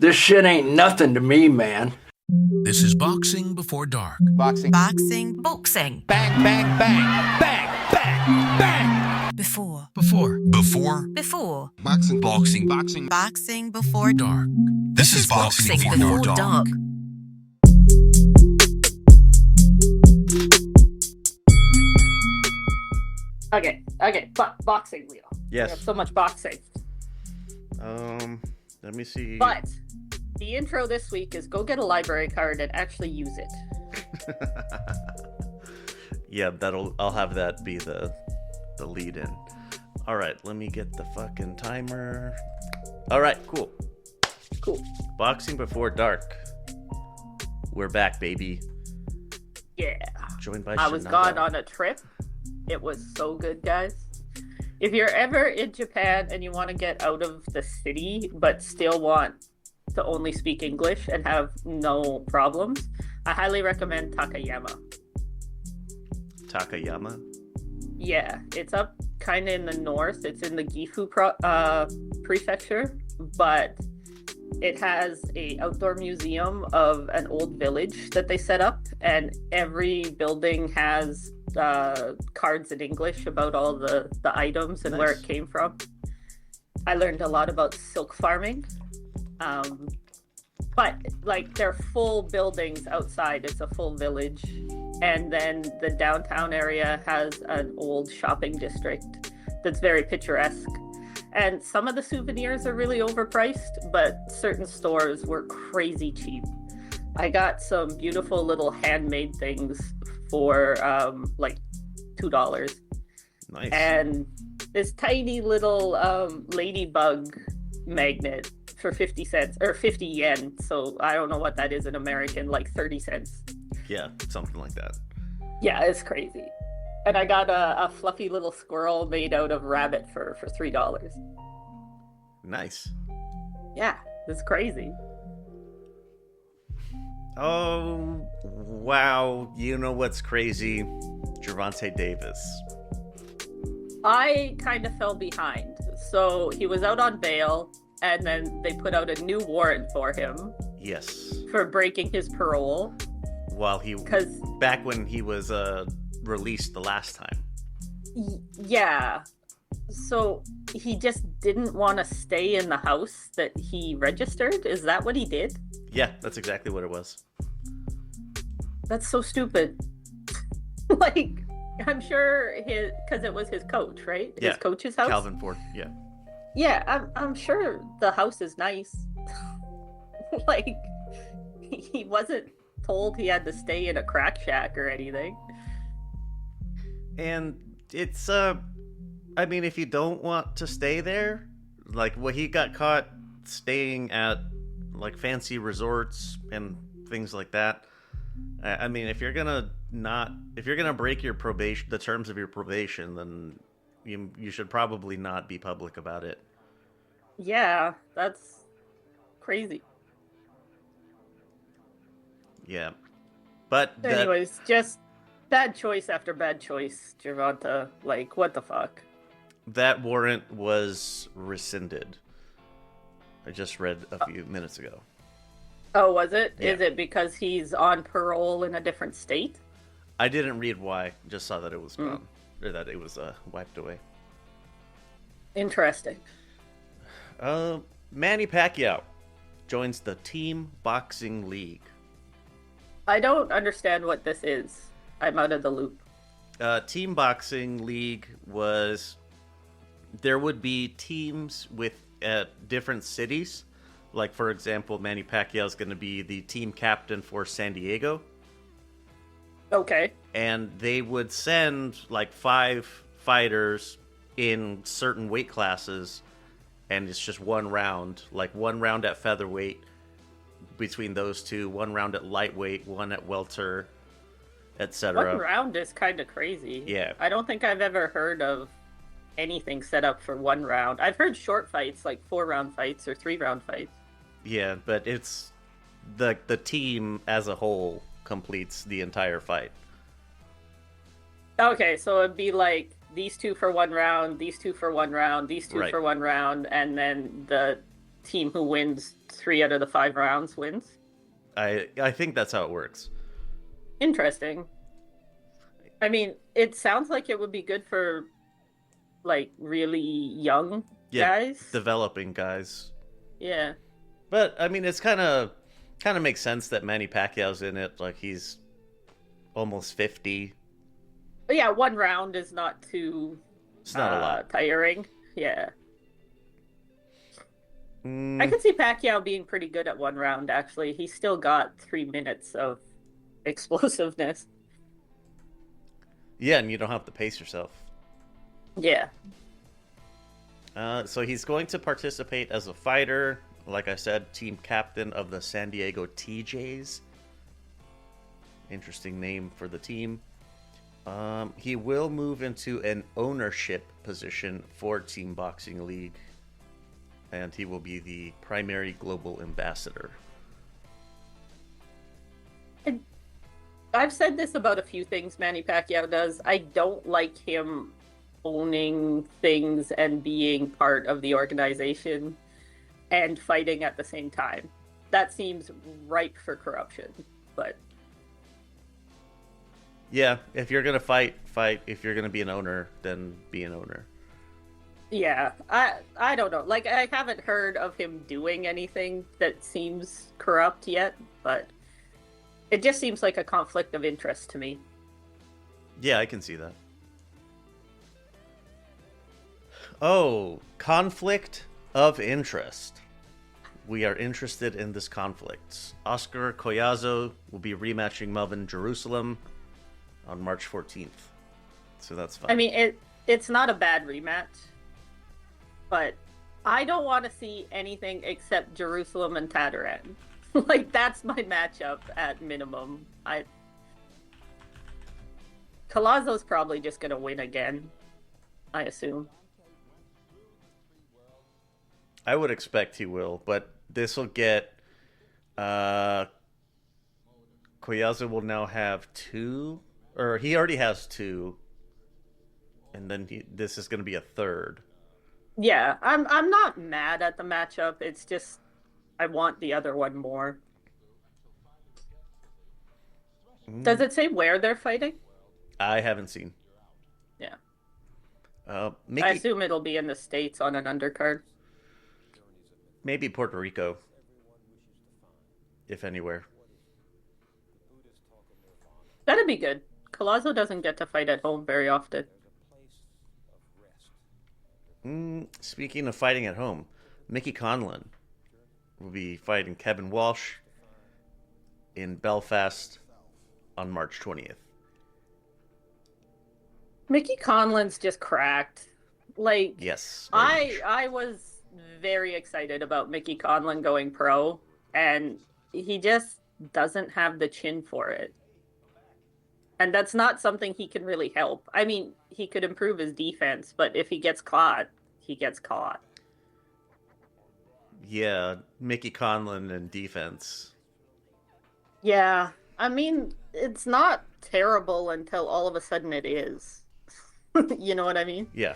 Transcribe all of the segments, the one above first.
This shit ain't nothing to me, man. This is Boxing Before Dark. Boxing. Boxing. Bang, bang, bang. Bang, bang, bang. Before. Boxing. Boxing Before Dark. This is Boxing Before Dark. Okay. Boxing, Leo. Yes. We have so much boxing. Let me see. But the intro this week is go get a library card and actually use it. Yeah, I'll have that be the lead in. All right, let me get the fucking timer. All right, cool. Boxing Before Dark. We're back, baby. Yeah. Joined by I was Shinada. gone on a trip. It was so good, guys. If you're ever in Japan and you want to get out of the city but still want to only speak English and have no problems, I highly recommend Takayama. Takayama? Yeah, it's up kind of in the north. It's in the Gifu prefecture, but it has a outdoor museum of an old village that they set up, and every building has cards in English about all the items and where it came from. I learned a lot about silk farming. But like they're full buildings outside, it's a full village. And then the downtown area has an old shopping district that's very picturesque. And some of the souvenirs are really overpriced, but certain stores were crazy cheap. I got some beautiful little handmade things for like $2. Nice. And this tiny little ladybug magnet for 50 cents or 50 yen. So I don't know what that is in American, like 30 cents. Yeah, something like that. Yeah, it's crazy. And I got a fluffy little squirrel made out of rabbit for $3. Nice. Yeah, it's crazy. Oh, wow. You know what's crazy? Gervonta Davis. I kind of fell behind. So he was out on bail, and then they put out a new warrant for him. Yes. For breaking his parole. Back when he was released the last time. Yeah. So he just didn't want to stay in the house that he registered? Is that what he did? Yeah, that's exactly what it was. That's so stupid. Like, I'm sure because it was his coach, right? Yeah. His coach's house? Calvin Ford, yeah. Yeah, I'm sure the house is nice. Like, he wasn't told he had to stay in a crack shack or anything. And it's, I mean, if you don't want to stay there, like, he got caught staying at, like, fancy resorts and things like that. I mean, if you're gonna break your probation, the terms of your probation, then you should probably not be public about it. Yeah, that's crazy. Yeah, but anyways, just bad choice after bad choice, Gervonta. Like, what the fuck? That warrant was rescinded. I just read a few minutes ago. Oh, was it? Yeah. Is it because he's on parole in a different state? I didn't read why. Just saw that it was gone, or that it was wiped away. Interesting. Manny Pacquiao joins the Team Boxing League. I don't understand what this is. I'm out of the loop. Team Boxing League was... There would be teams with different cities. Like, for example, Manny Pacquiao is going to be the team captain for San Diego. Okay. And they would send, like, 5 fighters in certain weight classes, and it's just one round. Like, one round at featherweight between those two, one round at lightweight, one at welter, etc. One round is kind of crazy. Yeah. I don't think I've ever heard of anything set up for one round. I've heard short fights, like 4-round fights or 3-round fights. Yeah, but it's the team as a whole completes the entire fight. Okay, so it'd be like these two for one round, these two for one round, these two Right. for one round, and then the team who wins 3 out of the 5 rounds wins. I think that's how it works. Interesting. I mean, it sounds like it would be good for like really young guys. Developing guys. Yeah. But I mean, it's kind of makes sense that Manny Pacquiao's in it. Like, he's almost 50. But yeah, 1 round is not too. It's not a lot. Tiring. Yeah. I could see Pacquiao being pretty good at 1 round. Actually, he's still got 3 minutes of explosiveness. Yeah, and you don't have to pace yourself. Yeah. So he's going to participate as a fighter. Like I said, team captain of the San Diego TJs. Interesting name for the team. He will move into an ownership position for Team Boxing League. And he will be the primary global ambassador. I've said this about a few things Manny Pacquiao does. I don't like him owning things and being part of the organization and fighting at the same time. That seems ripe for corruption, but... Yeah, if you're going to fight. If you're going to be an owner, then be an owner. Yeah, I don't know. Like, I haven't heard of him doing anything that seems corrupt yet, but it just seems like a conflict of interest to me. Yeah, I can see that. Oh, conflict of interest. We are interested in this conflict. Oscar Collazo will be rematching Melvin Jerusalem on March 14th. So that's fine. I mean, it's not a bad rematch, but I don't want to see anything except Jerusalem and Tataran. Like, that's my matchup at minimum. Collazo's probably just going to win again, I assume. I would expect he will, but this will get... Collazo will now have 2, or he already has 2, and then this is going to be a 3rd. Yeah, I'm not mad at the matchup. It's just I want the other one more. Does it say where they're fighting? I haven't seen. Yeah. I assume it'll be in the States on an undercard. Maybe Puerto Rico, if anywhere. That'd be good. Collazo doesn't get to fight at home very often. Speaking of fighting at home, Mickey Conlon will be fighting Kevin Walsh in Belfast on March 20th. Mickey Conlon's just cracked. Like, yes, I was very excited about Mickey Conlon going pro, and he just doesn't have the chin for it. And that's not something he can really help. I mean, he could improve his defense, but if he gets caught, he gets caught. Yeah, Mickey Conlon and defense. Yeah, I mean, it's not terrible until all of a sudden it is. You know what I mean? Yeah.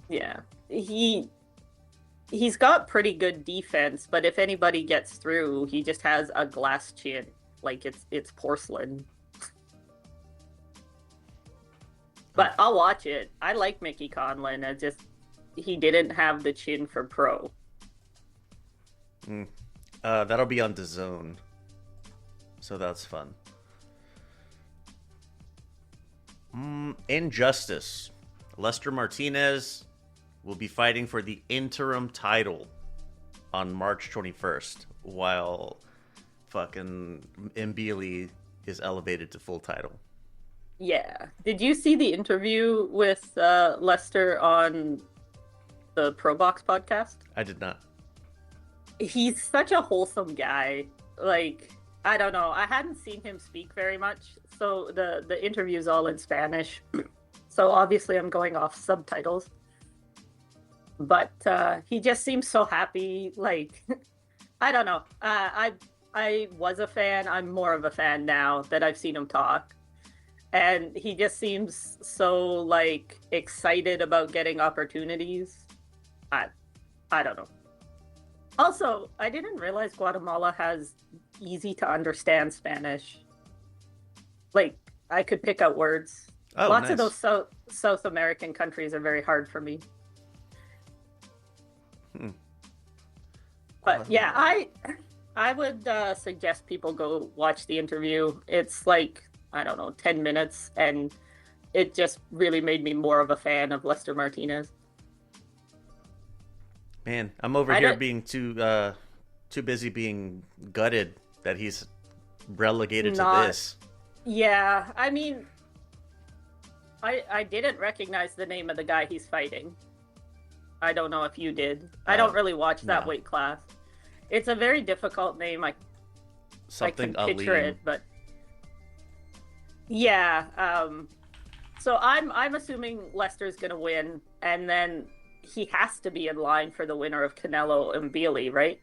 Yeah. He's got pretty good defense, but if anybody gets through, he just has a glass chin. Like, it's porcelain. But I'll watch it. I like Mickey Conlon. He didn't have the chin for pro. That'll be on DAZN. So that's fun. Injustice. Lester Martinez will be fighting for the interim title on March 21st, while fucking Mbili is elevated to full title. Yeah. Did you see the interview with Lester on the Pro Box podcast? I did not. He's such a wholesome guy. Like, I don't know. I hadn't seen him speak very much, so the interview's all in Spanish. So obviously I'm going off subtitles. But he just seems so happy. Like, I don't know. I was a fan. I'm more of a fan now that I've seen him talk. And he just seems so, like, excited about getting opportunities. I don't know. Also, I didn't realize Guatemala has easy to understand Spanish. Like, I could pick out words. Oh, Lots of nice. those South American countries are very hard for me. But yeah, I would suggest people go watch the interview. It's like, I don't know, 10 minutes, and it just really made me more of a fan of Lester Martinez. Man, I'm over here being too busy being gutted that he's relegated to this. Yeah, I mean, I didn't recognize the name of the guy he's fighting. I don't know if you did. I don't really watch that weight class. It's a very difficult name. I can picture it, but yeah. So I'm assuming Lester's gonna win, and then he has to be in line for the winner of Canelo and Bealey, right?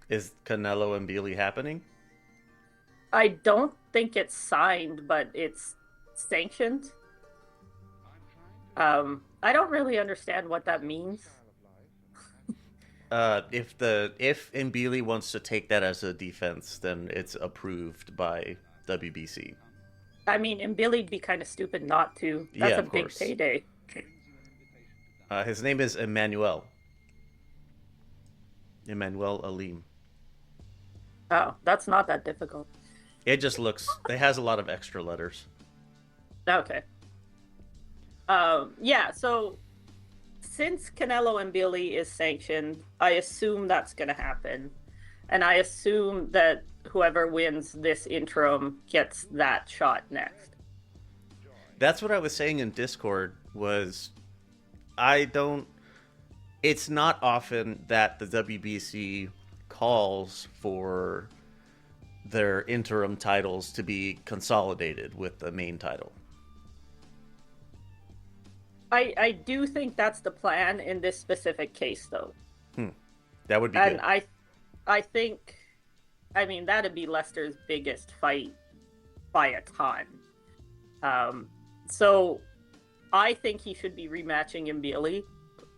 Is Canelo and Bealey happening? I don't think it's signed, but it's sanctioned. I don't really understand what that means. If Mbili wants to take that as a defense, then it's approved by WBC. I mean, Mbili'd be kind of stupid not to. That's a big payday. His name is Emmanuel Alim. Oh, that's not that difficult. It just it has a lot of extra letters. Okay. Yeah, so since Canelo and Billy is sanctioned, I assume that's going to happen. And I assume that whoever wins this interim gets that shot next. That's what I was saying in Discord was it's not often that the WBC calls for their interim titles to be consolidated with the main title. I do think that's the plan in this specific case, though. That would be good. And I think, I mean, that'd be Lester's biggest fight by a ton. So I think he should be rematching Mbili,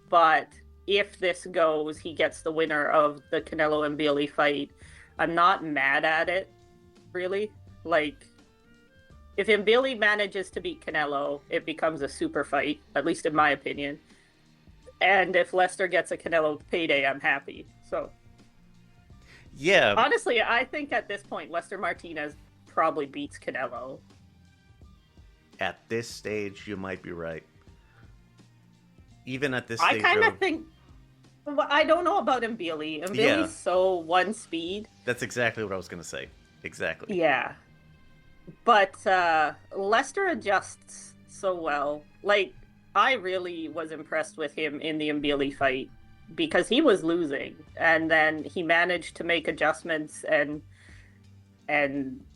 but if this goes, he gets the winner of the Canelo and Mbili fight. I'm not mad at it, really. Like, if Mbili manages to beat Canelo, it becomes a super fight, at least in my opinion. And if Lester gets a Canelo payday, I'm happy. So, yeah. Honestly, I think at this point, Lester Martinez probably beats Canelo. At this stage, you might be right. Even at this stage, I kind of think. I don't know about Mbili. Mbili's so one speed. That's exactly what I was going to say. Exactly. Yeah. But Lester adjusts so well. Like, I really was impressed with him in the Mbili fight because he was losing, and then he managed to make adjustments and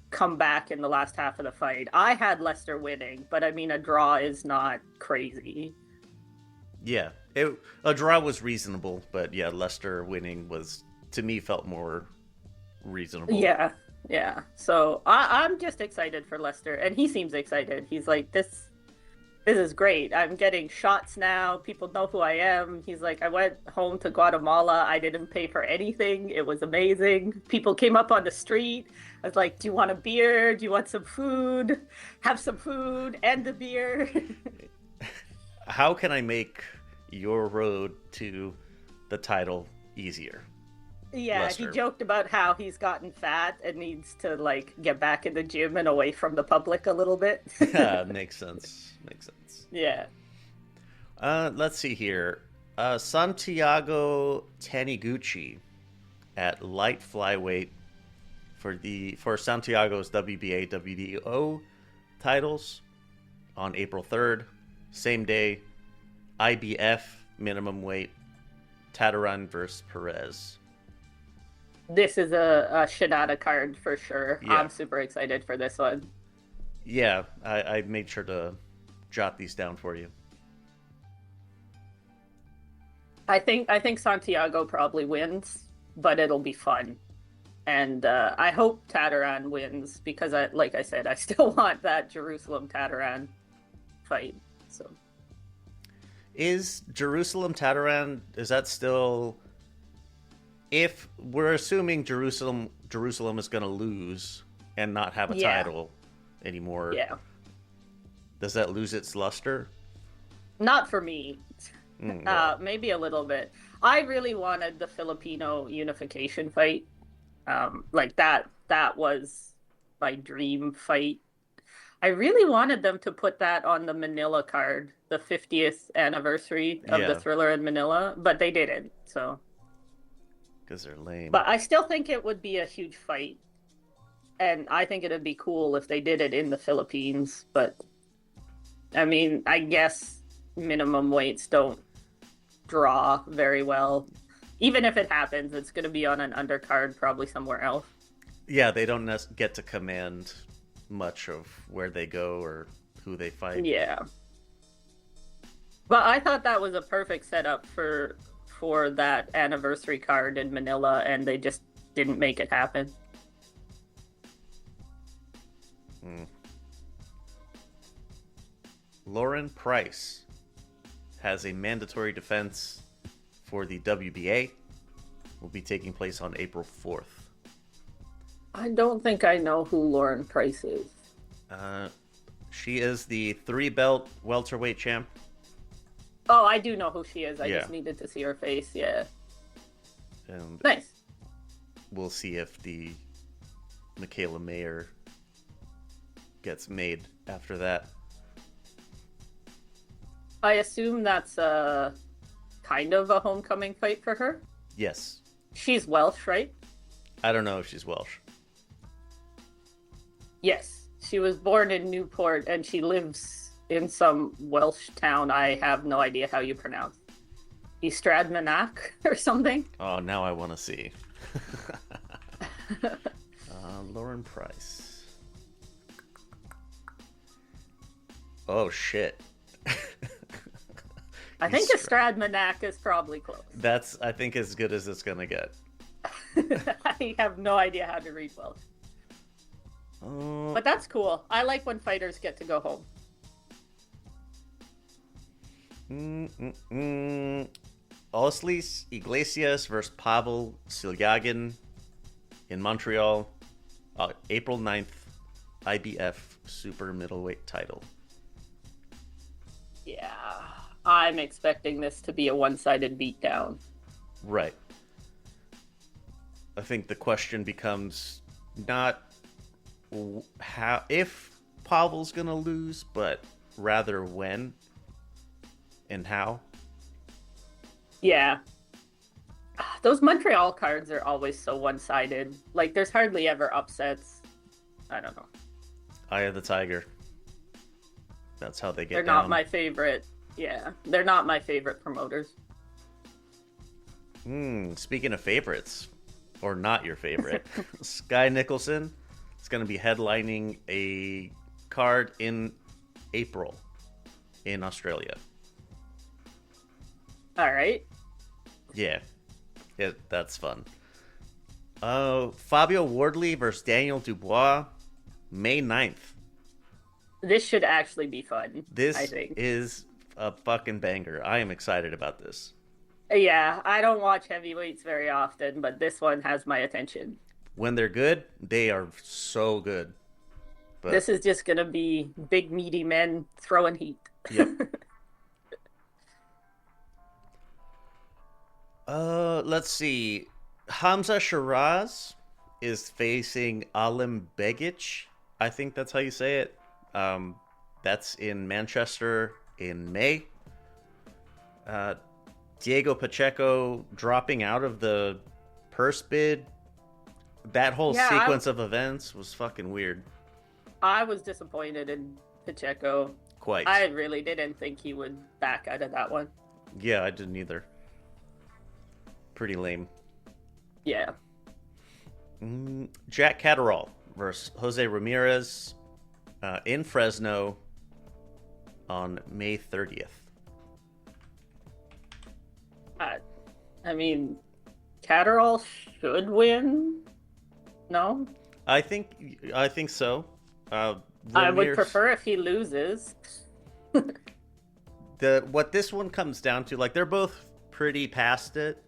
come back in the last half of the fight. I had Lester winning, but I mean, a draw is not crazy. Yeah, a draw was reasonable, but yeah, Lester winning to me, felt more reasonable. Yeah. So I'm just excited for Lester, and he seems excited. He's like, this is great. I'm getting shots now. People know who I am. He's like, I went home to Guatemala. I didn't pay for anything. It was amazing. People came up on the street. I was like, do you want a beer? Do you want some food? Have some food and the beer. How can I make your road to the title easier? Yeah, Lester. He joked about how he's gotten fat and needs to, like, get back in the gym and away from the public a little bit. Makes sense. Yeah. Let's see here. Santiago Taniguchi at light flyweight for Santiago's WBA, WBO titles on April 3rd. Same day, IBF minimum weight, Tatarán versus Perez. This is a Shadada card for sure. Yeah. I'm super excited for this one. Yeah, I made sure to jot these down for you. I think Santiago probably wins, but it'll be fun. And I hope Tatarán wins because, like I said, I still want that Jerusalem Tatarán fight. So, is Jerusalem Tatarán, is that still if we're assuming Jerusalem is going to lose and not have a title anymore, does that lose its luster? Not for me. Maybe a little bit. I really wanted the Filipino unification fight. Like that was my dream fight. I really wanted them to put that on the Manila card, the 50th anniversary of the Thriller in Manila, but they didn't. So because they're lame. But I still think it would be a huge fight. And I think it'd be cool if they did it in the Philippines, but I mean, I guess minimum weights don't draw very well. Even if it happens, it's going to be on an undercard, probably somewhere else. Yeah, they don't get to command much of where they go or who they fight. Yeah. But I thought that was a perfect setup for that anniversary card in Manila, and they just didn't make it happen. Lauren Price has a mandatory defense for the WBA. Will be taking place on April 4th. I don't think I know who Lauren Price is. She is the 3-belt welterweight champ. Oh, I do know who she is. I just needed to see her face. Yeah. And nice. We'll see if the Michaela Mayer gets made after that. I assume that's kind of a homecoming fight for her. Yes. She's Welsh, right? I don't know if she's Welsh. Yes. She was born in Newport and she lives in some Welsh town. I have no idea how you pronounce. Stradmanac or something. Oh, now I want to see. Lauren Price. Oh, shit. I think Stradmanac is probably close. That's, I think, as good as it's going to get. I have no idea how to read Welsh. But that's cool. I like when fighters get to go home. Oslis Iglesias versus Pavel Silyagin in Montreal, April 9th, IBF super middleweight title. Yeah, I'm expecting this to be a one-sided beatdown. Right. I think the question becomes not how if Pavel's gonna lose, but rather when and how. Yeah. Those Montreal cards are always so one-sided. Like, there's hardly ever upsets. I don't know. Eye of the Tiger. That's how they get down. They're not my favorite. Yeah, they're not my favorite promoters. Speaking of favorites, or not your favorite, Sky Nicholson is going to be headlining a card in April in Australia. All right. Yeah, that's fun. Fabio Wardley versus Daniel Dubois, May 9th. This should actually be fun. This I think is a fucking banger. I am excited about this. Yeah, I don't watch heavyweights very often, but this one has my attention. When they're good, they are so good. But this is just going to be big, meaty men throwing heat. Yep. Let's see. Hamza Shiraz is facing Alim Begic. I think that's how you say it. That's in Manchester in May. Diego Pacheco dropping out of the purse bid. That whole sequence of events was fucking weird. I was disappointed in Pacheco. Quite. I really didn't think he would back out of that one. Yeah, I didn't either. Pretty lame. Yeah. Jack Catterall versus Jose Ramirez in Fresno on May 30th. I mean, Catterall should win. No? I think so. Ramirez, I would prefer if he loses. What this one comes down to, like, they're both pretty past it.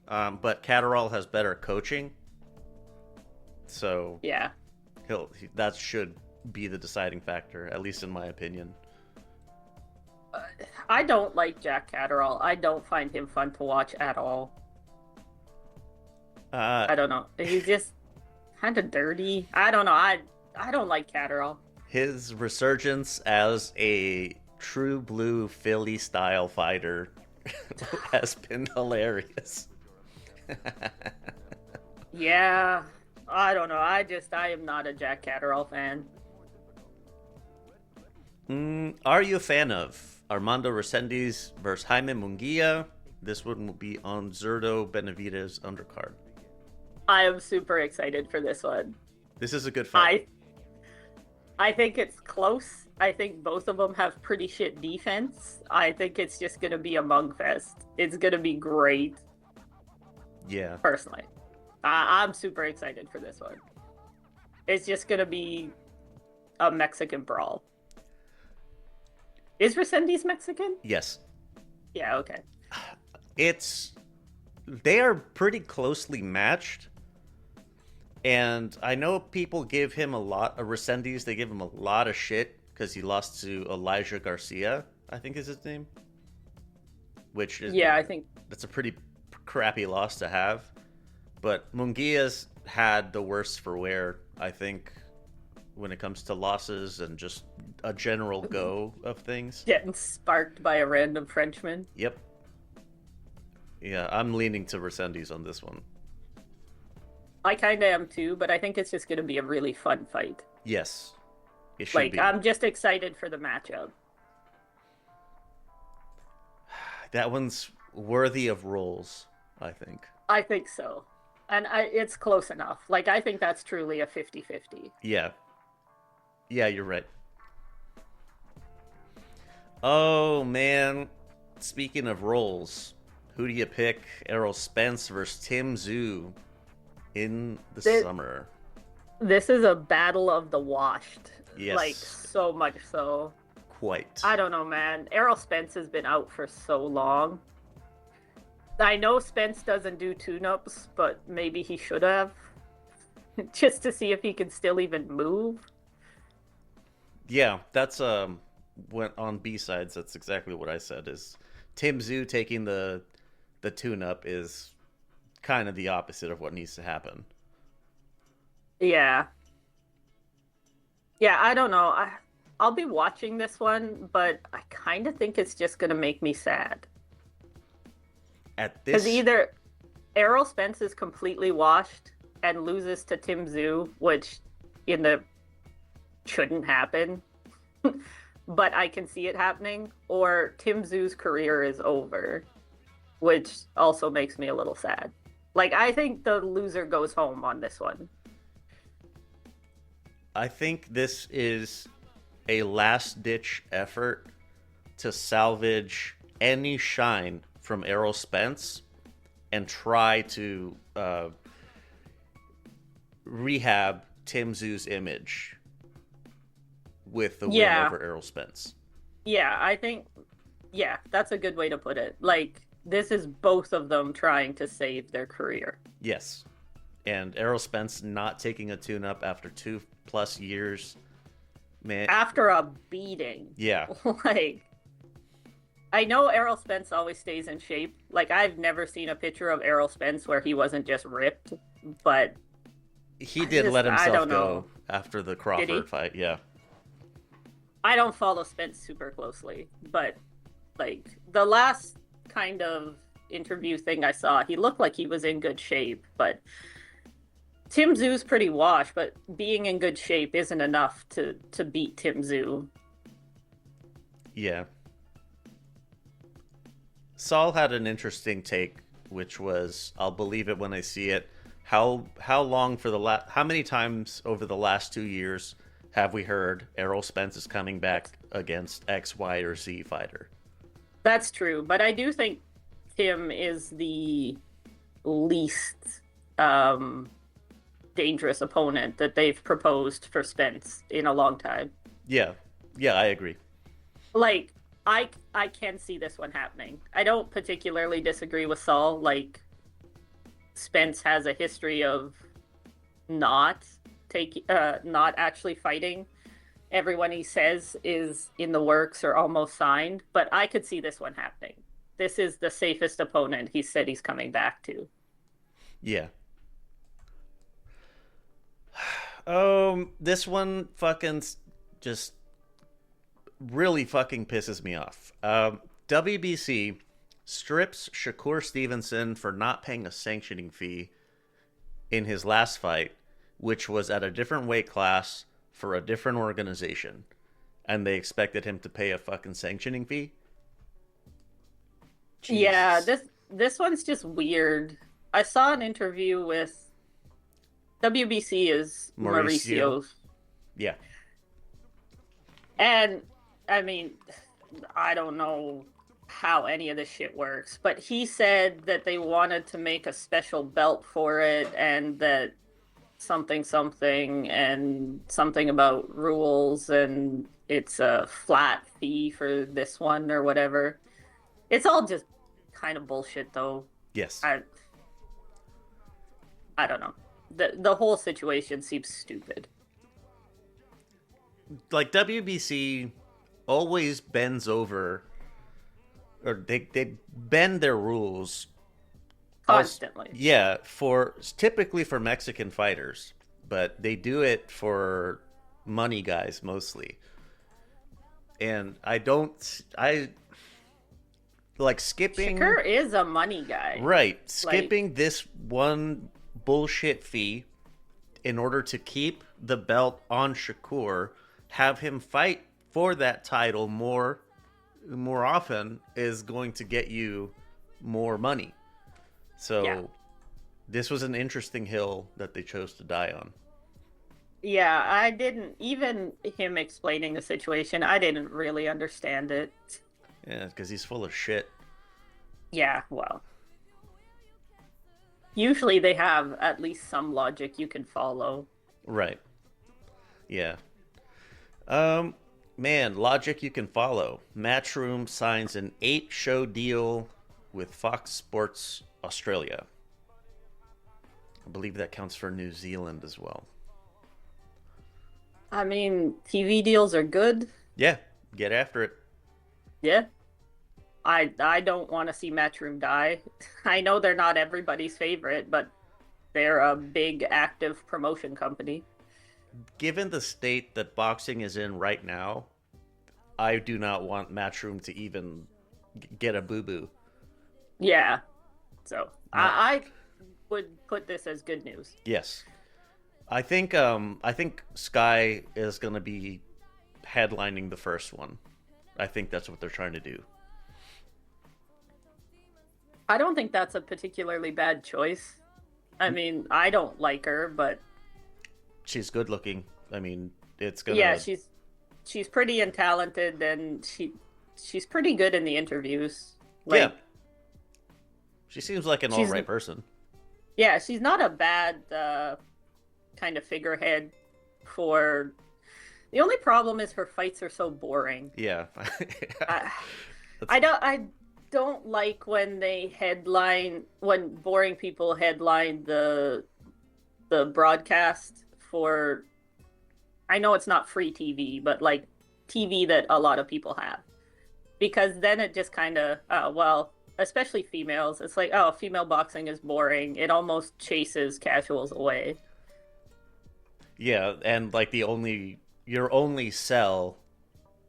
But Catterall has better coaching, so Yeah. that should be the deciding factor, at least in my opinion. I don't like Jack Catterall. I don't find him fun to watch at all. I don't know. He's just kind of dirty. I don't know. I don't like Catterall. His resurgence as a true blue Philly style fighter has been hilarious. Yeah. I don't know. I am not a Jack Catterall fan. Are you a fan of Armando Resendiz versus Jaime Munguia? This one will be on Zurdo Benavidez undercard. I am super excited for this one. This is a good fight. I think it's close. I think both of them have pretty shit defense. I think it's just going to be a mug fest. It's going to be great. Yeah. Personally. I'm super excited for this one. It's just going to be a Mexican brawl. Is Resendiz Mexican? Yes. Yeah, okay. They are pretty closely matched. And I know people give him Resendiz, they give him a lot of shit because he lost to Elijah Garcia, I think is his name. Which is, yeah, I think that's a pretty crappy loss to have. But Munguia's had the worst for wear, I think, when it comes to losses and just a general go of things. getting sparked by a random Frenchman. Yep. Yeah, I'm leaning to Resendiz on this one. I kind of am too, but I think it's just going to be a really fun fight. Yes, it should be. I'm just excited for the matchup. That one's worthy of rolls, I think. I think so. And it's close enough. I think that's truly a 50-50. Yeah. Yeah, you're right. Oh, man. Speaking of rolls, who do you pick? Errol Spence versus Tim Tszyu in the summer. This is a battle of the washed. Yes. So much so. Quite. I don't know, man. Errol Spence has been out for so long. I know Spence doesn't do tune-ups, but maybe he should have. Just to see if he can still even move. Yeah, that's went on B-sides. That's exactly what I said. Is Tim Tszyu taking the tune-up is kind of the opposite of what needs to happen. Yeah. Yeah, I don't know. I'll be watching this one, but I kind of think it's just going to make me sad. Because either Errol Spence is completely washed and loses to Tim Tszyu, which shouldn't happen, but I can see it happening, or Tim Tszyu's career is over, which also makes me a little sad. I think the loser goes home on this one. I think this is a last-ditch effort to salvage any shine from Errol Spence and try to rehab Tim Tszyu's image with the win over Errol Spence. Yeah, I think, that's a good way to put it. This is both of them trying to save their career. Yes. And Errol Spence not taking a tune-up after 2+ years. Man. After a beating. Yeah. I know Errol Spence always stays in shape. I've never seen a picture of Errol Spence where he wasn't just ripped, but... He did let himself go after the Crawford fight, yeah. I don't follow Spence super closely, but, the last kind of interview thing I saw, he looked like he was in good shape, but Tim Tszyu's pretty washed, but being in good shape isn't enough to beat Tim Tszyu. Yeah. Saul had an interesting take, which was, I'll believe it when I see it. How many times over the last 2 years have we heard Errol Spence is coming back against X, Y, or Z fighter? That's true, but I do think Tim is the least dangerous opponent that they've proposed for Spence in a long time. Yeah, I agree. I can see this one happening. I don't particularly disagree with Saul. Spence has a history of not not actually fighting. Everyone he says is in the works or almost signed, but I could see this one happening. This is the safest opponent he said he's coming back to. Yeah. This one fucking just really fucking pisses me off. WBC strips Shakur Stevenson for not paying a sanctioning fee in his last fight, which was at a different weight class for a different organization, and they expected him to pay a fucking sanctioning fee. Jesus. Yeah, this one's just weird. I saw an interview with WBC is Mauricio. Yeah. And I mean, I don't know how any of this shit works, but he said that they wanted to make a special belt for it, and that something and something about rules, and it's a flat fee for this one or whatever. It's all just kind of bullshit, though. Yes. I don't know. The whole situation seems stupid. Like, WBC always bends over, or they bend their rules Constantly. Yeah, typically for Mexican fighters, but they do it for money guys mostly. And I like skipping. Shakur is a money guy. Right. Skipping this one bullshit fee in order to keep the belt on Shakur, have him fight for that title more often, is going to get you more money. So yeah. This was an interesting hill that they chose to die on. Yeah, I didn't, even him explaining the situation, I didn't really understand it. Yeah, because he's full of shit. Yeah, well. Usually they have at least some logic you can follow. Right. Yeah. Man, logic you can follow. Matchroom signs an 8-show deal with Fox Sports Australia. I believe that counts for New Zealand as well. I mean, TV deals are good. Yeah, get after it. Yeah. I don't want to see Matchroom die. I know they're not everybody's favorite, but they're a big, active promotion company. Given the state that boxing is in right now, I do not want Matchroom to even get a boo-boo. Yeah. So, I would put this as good news. Yes. I think Sky is going to be headlining the first one. I think that's what they're trying to do. I don't think that's a particularly bad choice. I mean, I don't like her, but she's good looking. I mean, it's gonna. Yeah, she's pretty and talented, and she's pretty good in the interviews. Like, yeah. She seems like an all right person. Yeah, she's not a bad kind of figurehead for. The only problem is her fights are so boring. Yeah. I don't like when when boring people headline the broadcast for, I know it's not free TV, but like TV that a lot of people have, because then it just kind of especially females, it's like, oh, female boxing is boring. It almost chases casuals away. Yeah, and like your only sell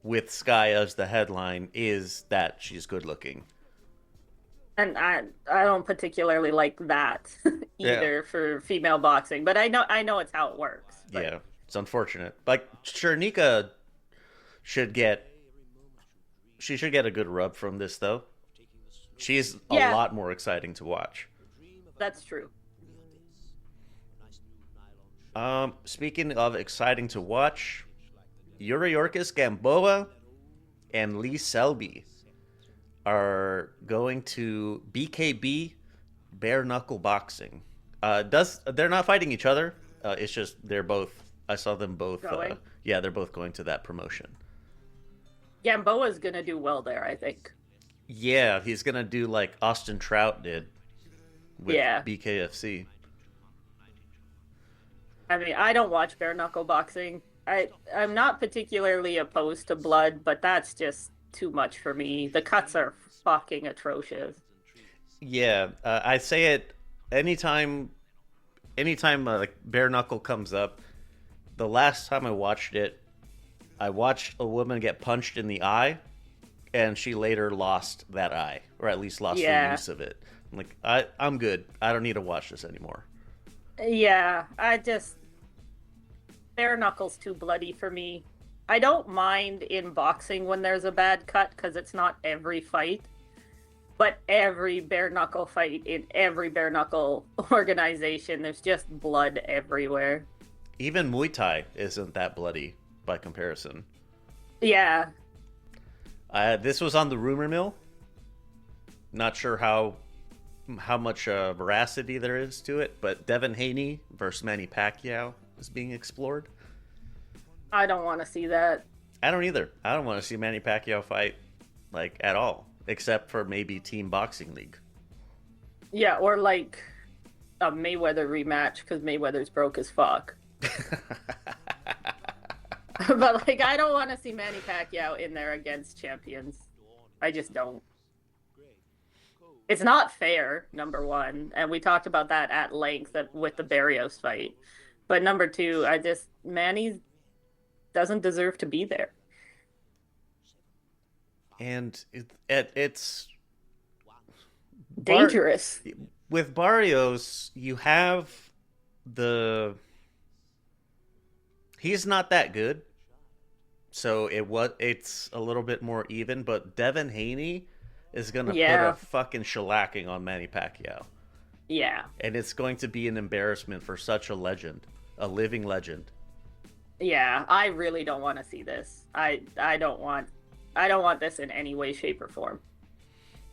with Sky as the headline is that she's good looking. And I don't particularly like that either for female boxing, but I know it's how it works. But... Yeah, it's unfortunate. Like, Chernika should get a good rub from this, though. She's a lot more exciting to watch. That's true. Speaking of exciting to watch, Yuriorkis Gamboa and Lee Selby are going to BKB, bare knuckle boxing. They're not fighting each other. It's just they're both. I saw them both. They're both going to that promotion. Gamboa's gonna do well there, I think. Yeah, he's gonna do like Austin Trout did. with Yeah. BKFC. I mean, I don't watch bare knuckle boxing. I'm not particularly opposed to blood, but that's just too much for me. The cuts are fucking atrocious. Yeah, I say it anytime like bare knuckle comes up. The last time I watched it, I watched a woman get punched in the eye, and she later lost that eye, or at least lost the use of it. I'm like, I'm good. I don't need to watch this anymore. Yeah, bare knuckle's too bloody for me. I don't mind in boxing when there's a bad cut because it's not every fight. But every bare knuckle fight in every bare knuckle organization, there's just blood everywhere. Even Muay Thai isn't that bloody by comparison. Yeah. This was on the rumor mill. Not sure how much veracity there is to it, but Devin Haney versus Manny Pacquiao is being explored. I don't want to see that. I don't either. I don't want to see Manny Pacquiao fight, like, at all. Except for maybe Team Boxing League. Yeah, or like a Mayweather rematch because Mayweather's broke as fuck. But like, I don't want to see Manny Pacquiao in there against champions. I just don't. It's not fair, number one, and we talked about that at length with the Barrios fight. But number two, Manny doesn't deserve to be there. And it's dangerous. With Barrios, you have he's not that good, so it's a little bit more even. But Devin Haney is gonna put a fucking shellacking on Manny Pacquiao. Yeah, and it's going to be an embarrassment for such a legend, a living legend. Yeah, I really don't want to see this. I don't want this in any way, shape, or form.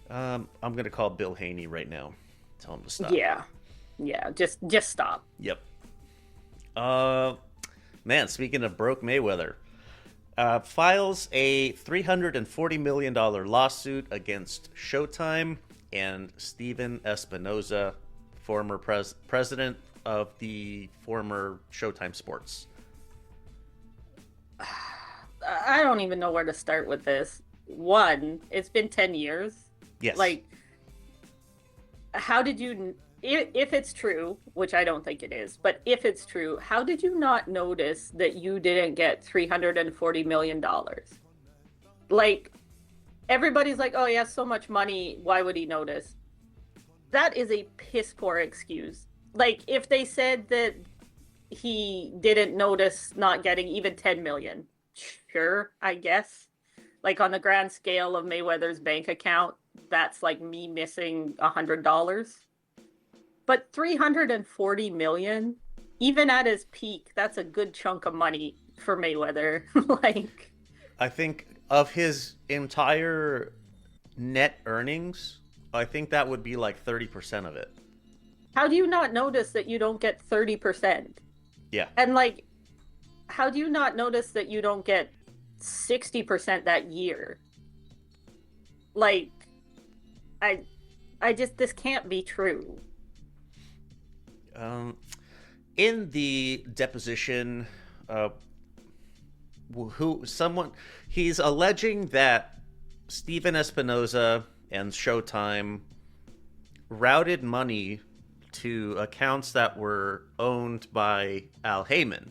I'm gonna call Bill Haney right now. Tell him to stop. Yeah, just stop. Yep. Man, speaking of broke Mayweather, files a $340 million lawsuit against Showtime and Steven Espinoza, former president of the former Showtime Sports. I don't even know where to start with this. One, it's been 10 years. Yes. Like, how did you, if it's true, which I don't think it is, but if it's true, how did you not notice that you didn't get $340 million? Like, everybody's like, oh, he has so much money, why would he notice? That is a piss poor excuse. Like, if they said that he didn't notice not getting even 10 million, sure, I guess. Like, on the grand scale of Mayweather's bank account, that's like me missing $100. But 340 million, even at his peak, that's a good chunk of money for Mayweather. Like, I think of his entire net earnings, I think that would be like 30% of it. how do you not notice that you don't get 30%? Yeah. And like, how do you not notice that you don't get 60% that year? Like, this can't be true. In the deposition, he's alleging that Steven Espinoza and Showtime routed money to accounts that were owned by Al Heyman,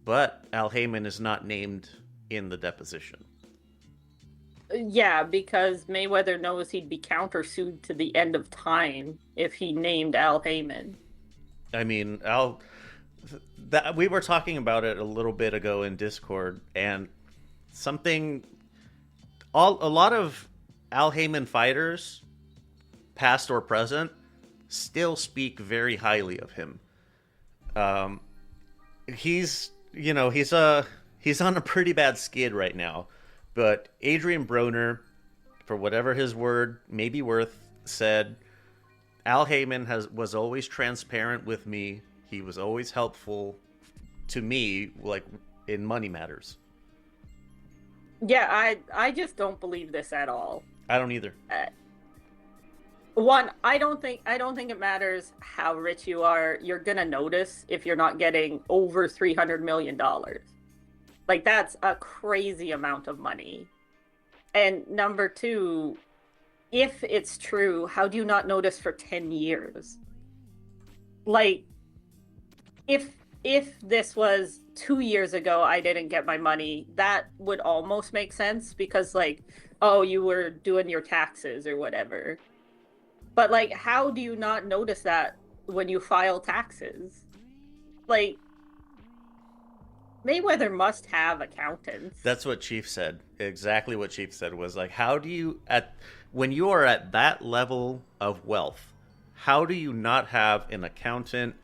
but Al Heyman is not named in the deposition. Yeah, because Mayweather knows he'd be countersued to the end of time if he named Al Heyman. I mean, we were talking about it a little bit ago in Discord, and a lot of Al Heyman fighters, past or present, still speak very highly of him. He's on a pretty bad skid right now, but Adrian Broner, for whatever his word may be worth, said Al Heyman was always transparent with me. He was always helpful to me, like, in money matters. Yeah, I just don't believe this at all. I don't either. One, I don't think it matters how rich you are. You're gonna notice if you're not getting over $300 million. Like that's a crazy amount of money. And number two, if it's true, how do you not notice for 10 years? Like if this was 2 years ago, I didn't get my money, that would almost make sense because like, oh, you were doing your taxes or whatever. But like, how do you not notice that when you file taxes? Like, Mayweather must have accountants. That's what Chief said. Exactly what Chief said was like, how do you when you are at that level of wealth, how do you not have an accountant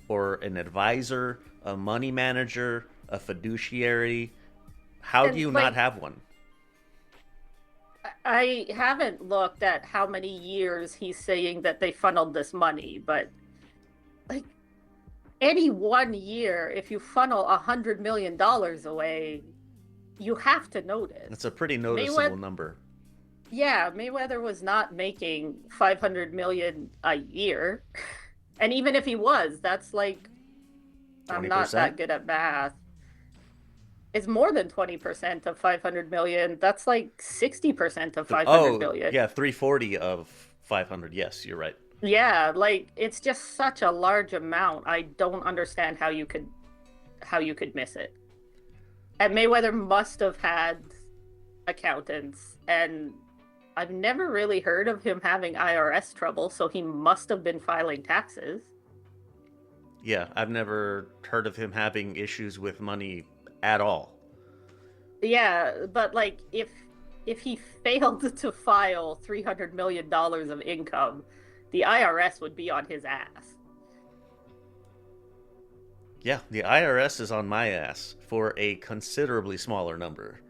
or an advisor, a money manager, a fiduciary? How do you not have one? I haven't looked at how many years he's saying that they funneled this money, but like any 1 year, if you funnel $100 million away, you have to notice. It's a pretty noticeable number. Yeah, Mayweather was not making 500 million a year. And even if he was, that's like 20%? I'm not that good at math. It's more than 20% of 500 million. That's like 60% of 500 million. Yeah, 340 of 500. Yes, you're right. Yeah, like it's just such a large amount. I don't understand how you could miss it. And Mayweather must have had accountants, and I've never really heard of him having IRS trouble, so he must have been filing taxes. Yeah, I've never heard of him having issues with money at all. Yeah, but like if he failed to file $300 million of income, the IRS would be on his ass. Yeah, the IRS is on my ass for a considerably smaller number.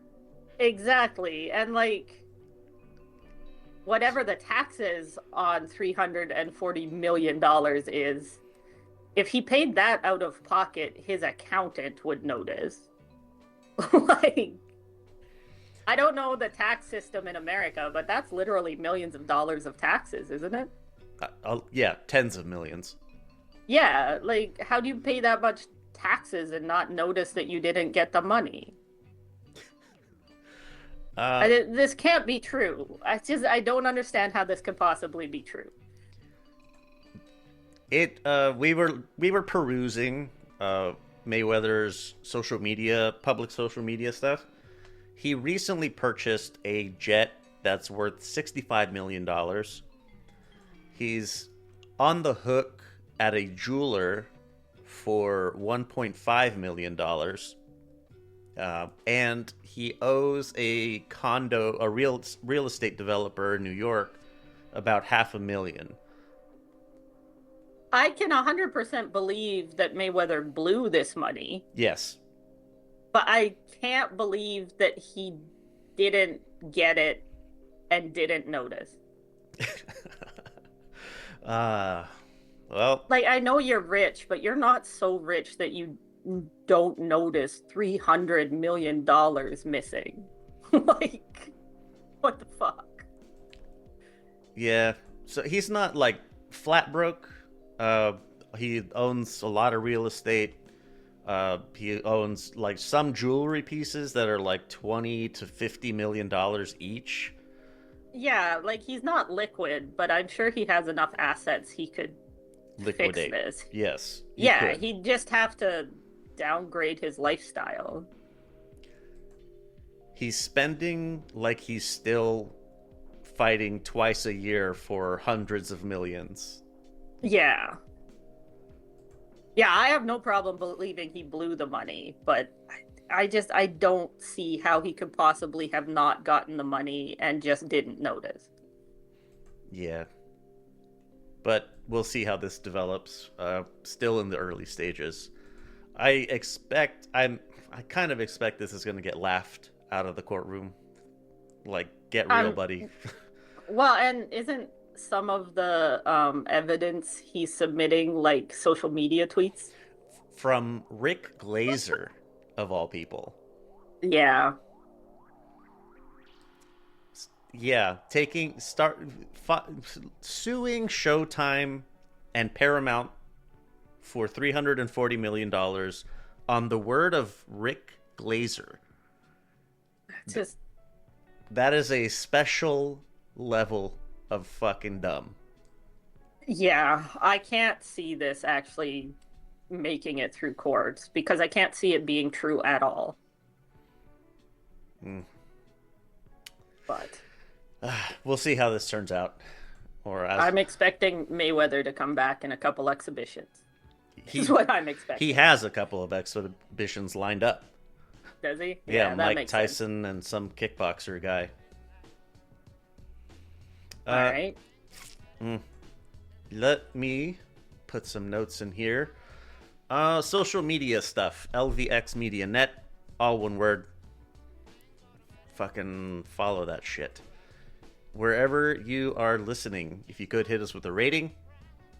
Exactly. And like whatever the taxes on $340 million is, if he paid that out of pocket, his accountant would notice. Like, I don't know the tax system in America, but that's literally millions of dollars of taxes, isn't it? Yeah, tens of millions. Yeah, like, how do you pay that much taxes and not notice that you didn't get the money? This can't be true. I don't understand how this could possibly be true. We were perusing Mayweather's public social media stuff. He recently purchased a jet that's worth $65 million. He's on the hook at a jeweler for $1.5 million. And he owes a real estate developer in New York about $500,000. I can 100% believe that Mayweather blew this money. Yes. But I can't believe that he didn't get it and didn't notice. Well... Like, I know you're rich, but you're not so rich that you don't notice $300 million missing. Like, what the fuck? Yeah. So he's not, like, flat broke. He owns a lot of real estate. He owns like some jewelry pieces that are like $20 to $50 million each. Yeah, like he's not liquid, but I'm sure he has enough assets he could liquidate fix this. Yes. Yeah, he'd just have to downgrade his lifestyle. He's spending like he's still fighting twice a year for hundreds of millions. Yeah. Yeah, I have no problem believing he blew the money, but I don't see how he could possibly have not gotten the money and just didn't notice. Yeah. But we'll see how this develops. Still in the early stages. I kind of expect this is going to get laughed out of the courtroom. Like, get real, buddy. Well, and isn't some of the evidence he's submitting like social media tweets? From Rick Glazer, of all people. Yeah. Yeah, suing Showtime and Paramount for $340 million on the word of Rick Glazer. Just That is a special level of fucking dumb. yeah, I can't see this actually making it through courts because I can't see it being true at all. But We'll see how this turns out. I'm expecting Mayweather to come back in a couple exhibitions. Is what I'm expecting. He has a couple of exhibitions lined up. Does he? Yeah, that Mike makes Tyson and some kickboxer guy. All right. Let me put some notes in here. Social media stuff. LVX Media Net. All one word. Fucking follow that shit. Wherever you are listening, if you could hit us with a rating,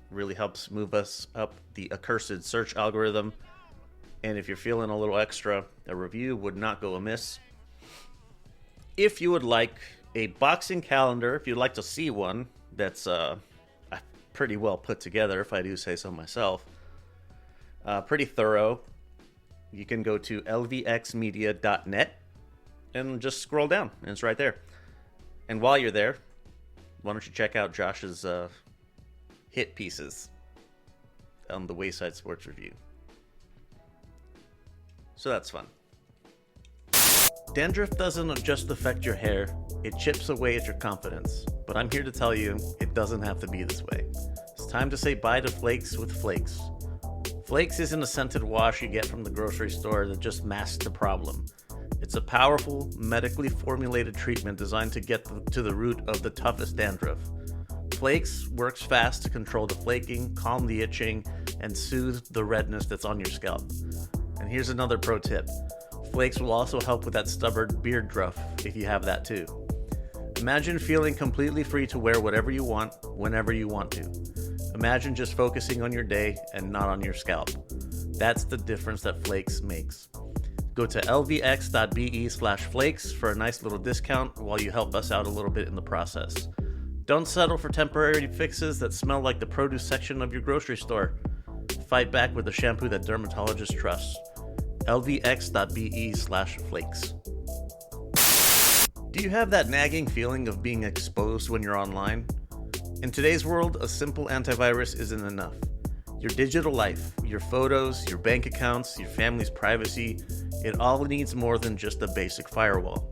really helps move us up the accursed search algorithm. And if you're feeling a little extra, a review would not go amiss. If you would like a boxing calendar, if you'd like to see one that's pretty well put together, if I do say so myself, pretty thorough, you can go to lvxmedia.net and just scroll down, and it's right there. And while you're there, why don't you check out Josh's hit pieces on the Wayside Sports Review. So that's fun. Dandruff doesn't just affect your hair, it chips away at your confidence. But I'm here to tell you, it doesn't have to be this way. It's time to say bye to Flakes with Flakes. Flakes isn't a scented wash you get from the grocery store that just masks the problem. It's a powerful, medically formulated treatment designed to get to the root of the toughest dandruff. Flakes works fast to control the flaking, calm the itching, and soothe the redness that's on your scalp. And here's another pro tip. Flakes will also help with that stubborn beard druff, if you have that too. Imagine feeling completely free to wear whatever you want, whenever you want to. Imagine just focusing on your day and not on your scalp. That's the difference that Flakes makes. Go to lvx.be/flakes for a nice little discount while you help us out a little bit in the process. Don't settle for temporary fixes that smell like the produce section of your grocery store. Fight back with a shampoo that dermatologists trust. lvx.be/flakes. Do you have that nagging feeling of being exposed when you're online? In today's world, a simple antivirus isn't enough. Your digital life, your photos, your bank accounts, your family's privacy, it all needs more than just a basic firewall.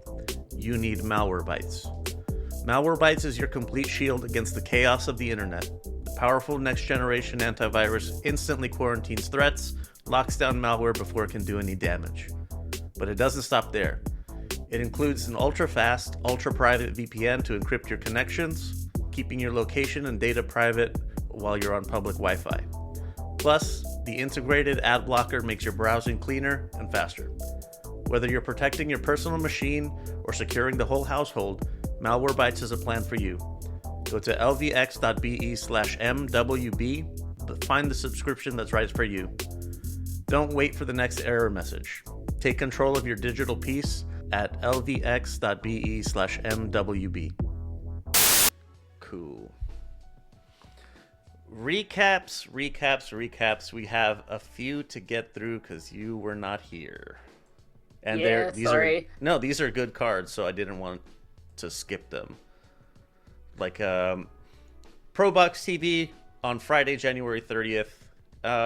You need Malwarebytes. Malwarebytes is your complete shield against the chaos of the internet. The powerful next-generation antivirus instantly quarantines threats, locks down malware before it can do any damage. But it doesn't stop there. It includes an ultra-fast, ultra-private VPN to encrypt your connections, keeping your location and data private while you're on public Wi-Fi. Plus, the integrated ad blocker makes your browsing cleaner and faster. Whether you're protecting your personal machine or securing the whole household, Malwarebytes is a plan for you. Go to lvx.be/mwb, but find the subscription that's right for you. Don't wait for the next error message. Take control of your digital peace at lvx.be/mwb. Cool. Recaps. We have a few to get through because you were not here. And sorry. These are good cards, so I didn't want to skip them. Like Pro Box TV on Friday, January 30th.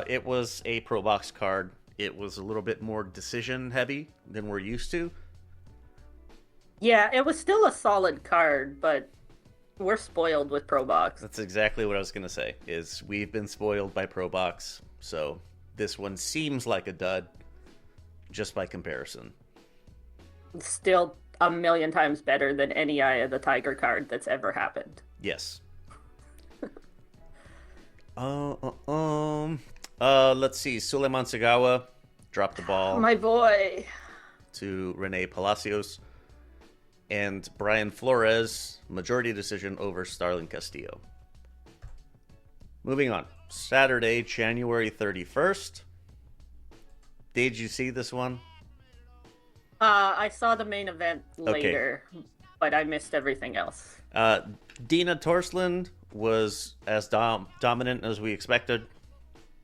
It was a Pro Box card. It was a little bit more decision heavy than we're used to. Yeah, it was still a solid card, but we're spoiled with Pro Box. That's exactly what I was going to say, is we've been spoiled by Pro Box, so this one seems like a dud just by comparison. It's still a million times better than any Eye of the Tiger card that's ever happened. Yes. Let's see. Suleiman Sagawa dropped the ball. My boy. To Rene Palacios. And Brian Flores, majority decision over Starling Castillo. Moving on. Saturday, January 31st. Did you see this one? I saw the main event later. but I missed everything else. Dina Torsland was as dominant as we expected.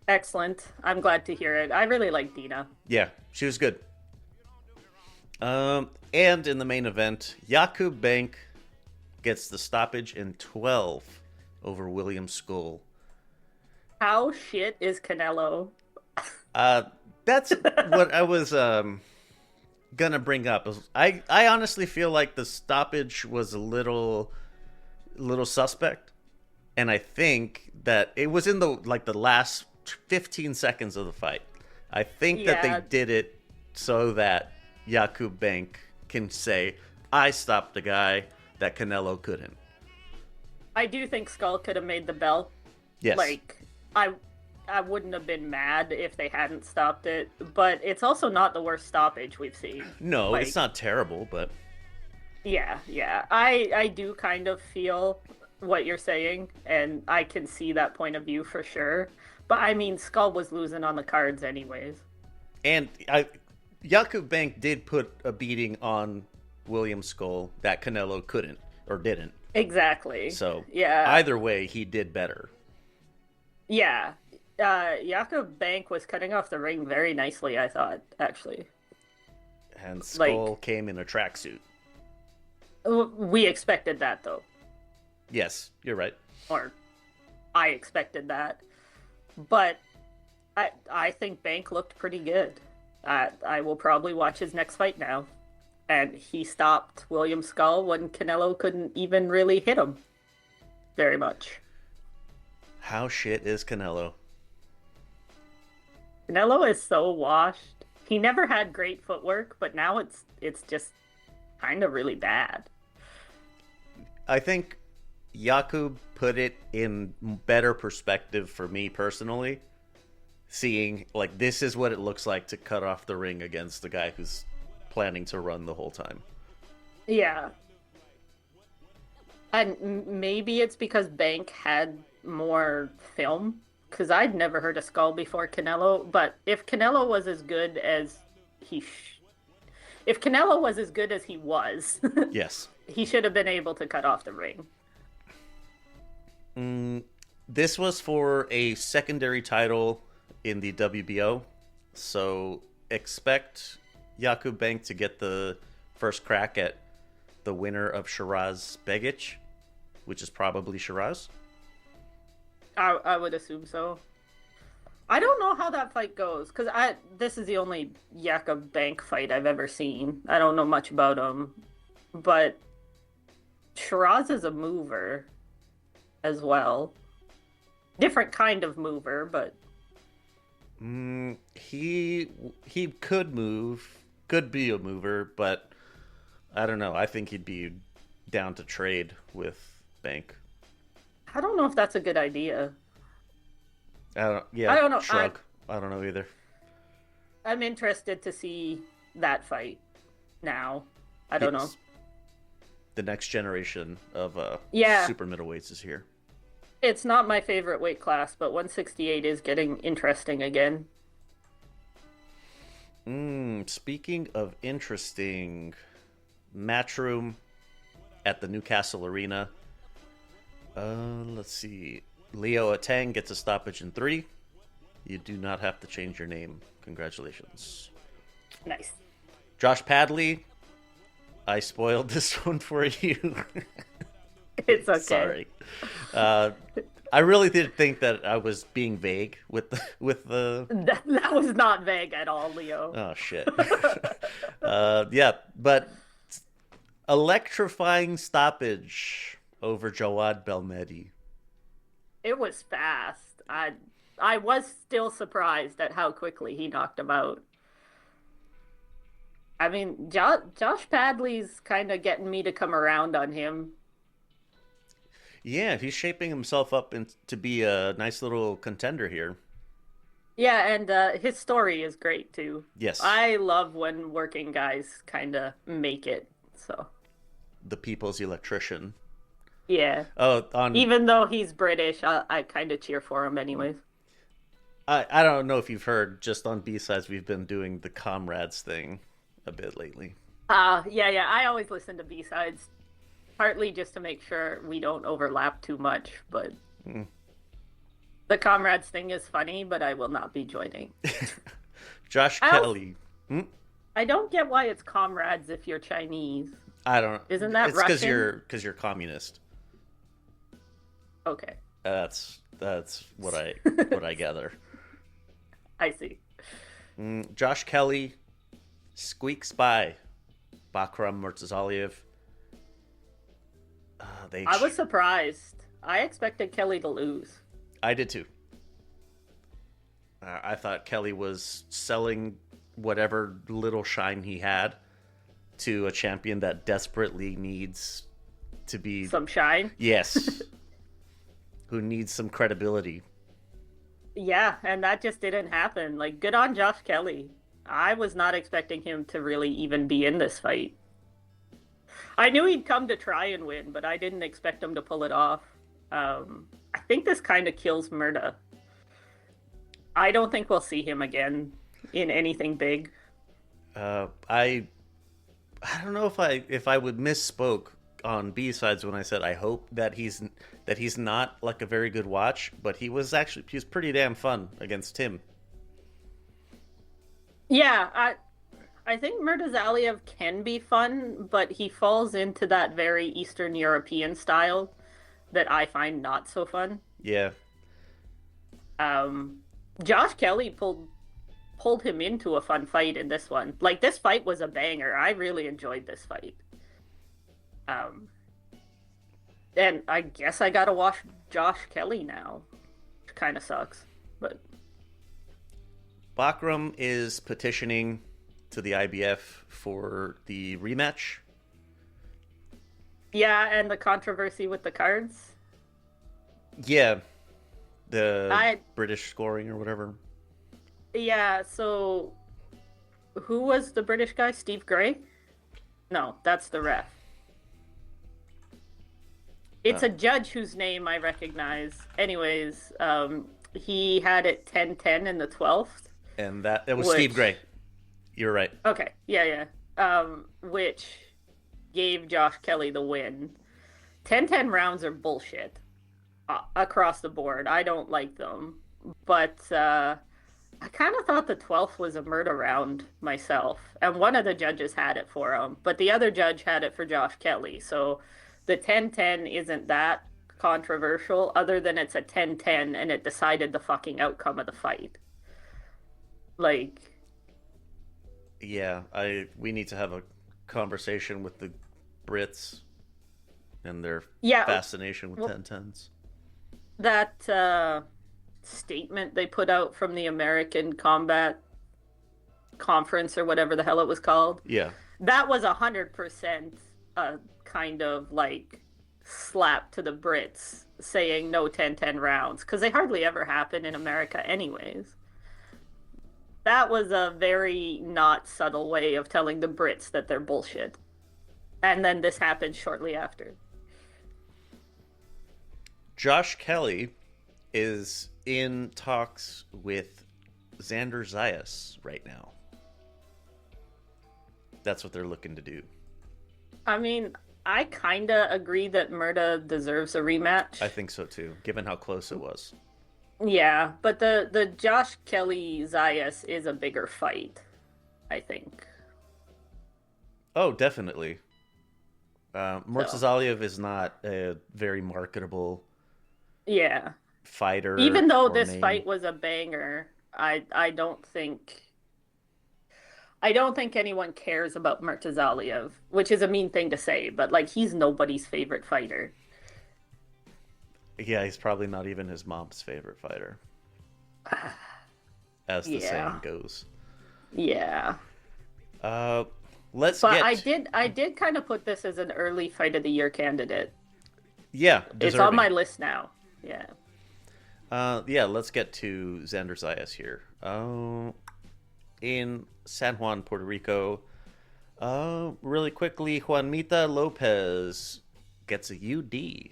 Excellent. I'm glad to hear it. I really like Dina. Yeah, she was good. And in the main event, Jakub Bank gets the stoppage in 12 over William Skull. How shit is Canelo? That's what I was gonna bring up. I honestly feel like the stoppage was a little suspect, and I think that it was in the last 15 seconds of the fight. I think that they did it so that Jakub Bank can say, I stopped the guy that Canelo couldn't. I do think Skull could have made the bell. Yes. Like, I wouldn't have been mad if they hadn't stopped it, but it's also not the worst stoppage we've seen. No, it's not terrible, but... Yeah. I do kind of feel what you're saying, and I can see that point of view for sure. But, I mean, Skull was losing on the cards anyways. And Jakub Bank did put a beating on William Skull that Canelo couldn't, or didn't. Exactly. So, yeah. Either way, he did better. Yeah. Jakub Bank was cutting off the ring very nicely, I thought, actually. And Skull came in a tracksuit. We expected that, though. Yes, you're right. Or I expected that. But I think Bank looked pretty good. I will probably watch his next fight now. And he stopped William Skull when Canelo couldn't even really hit him very much. How shit is Canelo? Canelo is so washed. He never had great footwork, but now it's just kind of really bad. I think Jakub put it in better perspective for me personally, seeing like this is what it looks like to cut off the ring against the guy who's planning to run the whole time. Yeah. And maybe it's because Bank had more film, because I'd never heard of Skull before Canelo, but if Canelo was as good as he was, yes, he should have been able to cut off the ring. This was for a secondary title in the WBO, so expect Jakub Bank to get the first crack at the winner of Shiraz Begic, which is probably Shiraz. I would assume so. I don't know how that fight goes, because this is the only Jakub Bank fight I've ever seen. I don't know much about him, but Shiraz is a mover as well. Different kind of mover, but he could move, could be a mover, but I don't know. I think he'd be down to trade with Bank. I don't know if that's a good idea. I don't know. Shrug. I don't know either. I'm interested to see that fight now. I don't know. The next generation of super middleweights is here. It's not my favorite weight class, but 168 is getting interesting again. Speaking of interesting, Matchroom at the Newcastle Arena. Let's see. Leo Atang gets a stoppage in 3. You do not have to change your name. Congratulations. Nice. Josh Padley. I spoiled this one for you. It's okay. Sorry. I really did think that I was being vague with the. That was not vague at all, Leo. Oh shit. Yeah, but electrifying stoppage over Jawad Belmedi. It was fast. I was still surprised at how quickly he knocked him out. I mean, Josh Padley's kind of getting me to come around on him. Yeah, he's shaping himself up to be a nice little contender here. Yeah, and his story is great, too. Yes. I love when working guys kind of make it, so. The people's electrician. Yeah. Oh, even though he's British, I kind of cheer for him anyways. I don't know if you've heard, just on B-Sides, we've been doing the Comrades thing a bit lately. Yeah, I always listen to B-Sides partly just to make sure we don't overlap too much, but the comrades thing is funny, but I will not be joining. Josh Kelly. I don't get why it's comrades if you're Chinese. I don't. Isn't that it's Russian? because you're communist. Okay, That's what I gather. I see. Josh Kelly, squeaks by Bakram Murtazaliev. I was surprised. I expected Kelly to lose. I did too. I thought Kelly was selling whatever little shine he had to a champion that desperately needs to be... Some shine? Yes. Who needs some credibility. Yeah, and that just didn't happen. Like, good on Josh Kelly. I was not expecting him to really even be in this fight. I knew he'd come to try and win, but I didn't expect him to pull it off. I think this kind of kills Murda. I don't think we'll see him again in anything big. I don't know if I would misspoke on B-sides when I said I hope that he's not like a very good watch, but he was pretty damn fun against Tim. Yeah, I think Murtazaliev can be fun, but he falls into that very Eastern European style that I find not so fun. Yeah. Josh Kelly pulled him into a fun fight in this one. Like, this fight was a banger. I really enjoyed this fight. And I guess I gotta watch Josh Kelly now. Which kind of sucks, but... Bakram is petitioning to the IBF for the rematch. Yeah, and the controversy with the cards. Yeah. British scoring or whatever. Yeah, so... Who was the British guy? Steve Gray? No, that's the ref. It's a judge whose name I recognize. Anyways, he had it 10-10 in the 12th. And it was Steve Gray. You're right. Okay, yeah. Which gave Josh Kelly the win. 10-10 rounds are bullshit across the board. I don't like them. But I kind of thought the 12th was a murder round myself. And one of the judges had it for him. But the other judge had it for Josh Kelly. So the 10-10 isn't that controversial, other than it's a 10-10 and it decided the fucking outcome of the fight. Like... Yeah, we need to have a conversation with the Brits and their fascination with 10-10s. That statement they put out from the American Combat Conference or whatever the hell it was called. Yeah. That was 100% a kind of like slap to the Brits saying no 10-10 rounds, because they hardly ever happen in America anyways. That was a very not subtle way of telling the Brits that they're bullshit. And then this happened shortly after. Josh Kelly is in talks with Xander Zayas right now. That's what they're looking to do. I mean, I kind of agree that Murda deserves a rematch. I think so too, given how close it was. Yeah, but the Josh Kelly Zayas is a bigger fight, I think. Oh, definitely. Murtazaliev is not a very marketable fighter. Even though this fight was a banger, I don't think anyone cares about Murtazaliev, which is a mean thing to say, but like, he's nobody's favorite fighter. Yeah, he's probably not even his mom's favorite fighter. As the saying goes. Yeah. I did kind of put this as an early fight of the year candidate. Yeah, deserving. It's on my list now. Yeah. Let's get to Xander Zayas here. In San Juan, Puerto Rico, really quickly, Juanmita Lopez gets a UD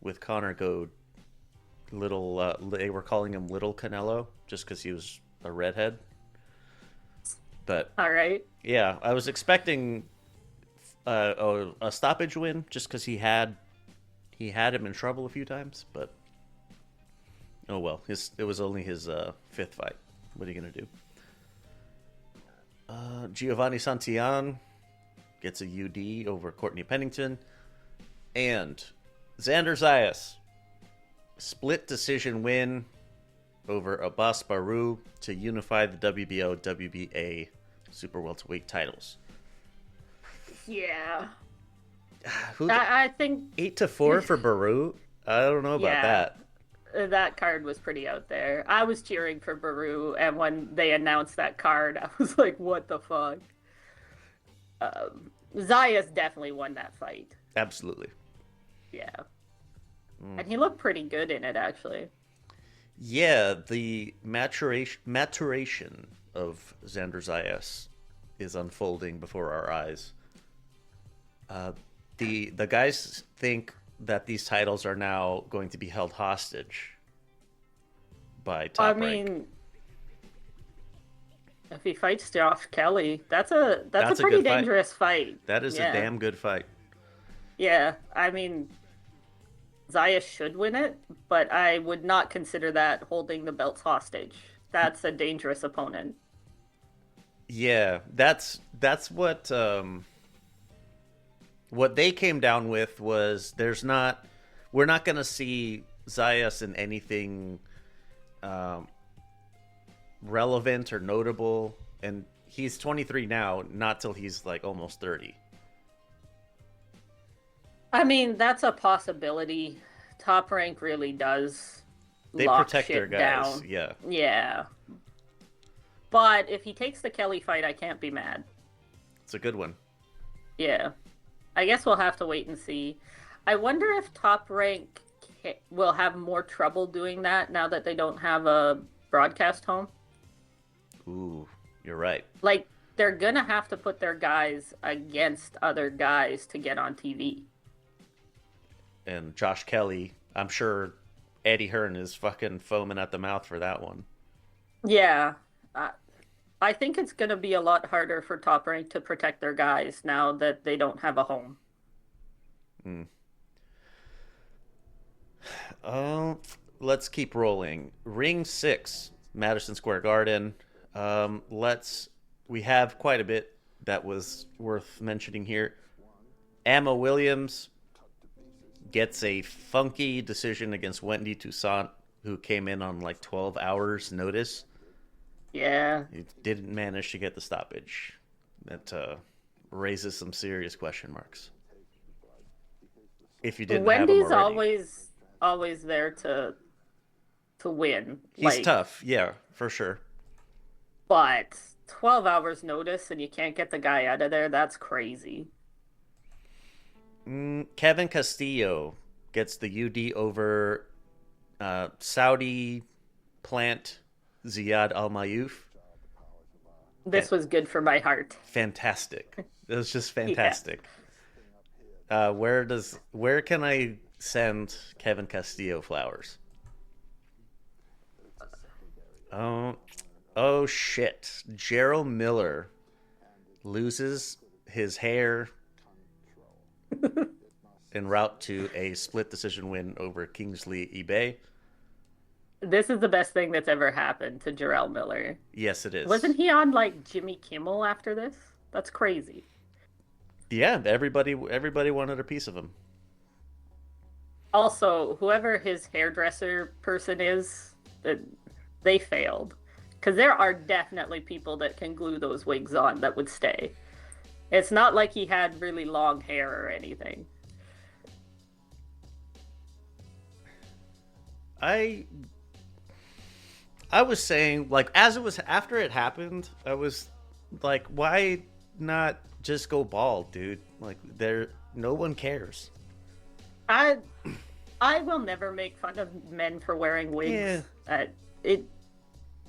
with Connor Goad. They were calling him Little Canelo just because he was a redhead. But all right. Yeah, I was expecting a stoppage win, just because he had him in trouble a few times. But oh well, it was only his fifth fight. What are you gonna do? Giovanni Santillan gets a UD over Courtney Pennington, and Xander Zayas split decision win over Abbas Baru to unify the WBO WBA super welterweight titles. Yeah. Who I think 8-4 for Baru? I don't know about that. That card was pretty out there. I was cheering for Baru, and when they announced that card, I was like, what the fuck? Zayas definitely won that fight. Absolutely. Yeah. And he looked pretty good in it, actually. Yeah, the maturation of Xander Zayas is unfolding before our eyes. The guys think that these titles are now going to be held hostage by Top Rank. Mean, if he fights Josh Kelly, that's a pretty dangerous fight. That is a damn good fight. Yeah, I mean, Zayas should win it, but I would not consider that holding the belts hostage. That's a dangerous opponent. Yeah, that's what they came down with was we're not going to see Zayas in anything relevant or notable, and he's 23 now, not till he's like almost 30. I mean, that's a possibility. Top Rank really does lock protect shit their guys. down. Yeah. Yeah. But if he takes the Kelly fight, I can't be mad. It's a good one. Yeah. I guess we'll have to wait and see. I wonder if Top Rank will have more trouble doing that now that they don't have a broadcast home. Ooh, you're right. Like, they're going to have to put their guys against other guys to get on TV. And Josh Kelly, I'm sure Eddie Hearn is fucking foaming at the mouth for that one. Yeah. I think it's going to be a lot harder for Top Rank to protect their guys now that they don't have a home. Let's keep rolling. Ring 6, Madison Square Garden. We have quite a bit that was worth mentioning here. Emma Williams gets a funky decision against Wendy Toussaint, who came in on like 12 hours notice. Yeah. He didn't manage to get the stoppage. That raises some serious question marks. If you didn't Wendy's have him already. always there to win. He's tough, yeah, for sure. But 12 hours notice and you can't get the guy out of there, that's crazy. Kevin Castillo gets the UD over Saudi plant Ziad Al-Mayouf. This was good for my heart. Fantastic. It was just fantastic. Yeah. Where can I send Kevin Castillo flowers? Oh shit. Gerald Miller loses his hair en route to a split decision win over Kingsley eBay. This is the best thing that's ever happened to Jarrell Miller. Yes, it is. Wasn't he on like Jimmy Kimmel after this? That's crazy. Yeah, everybody wanted a piece of him. Also, whoever his hairdresser person is, they failed. Because there are definitely people that can glue those wigs on that would stay. It's not like he had really long hair or anything. I was saying, like, as it was after it happened, I was like, why not just go bald, dude? Like, no one cares. I will never make fun of men for wearing wigs. Yeah.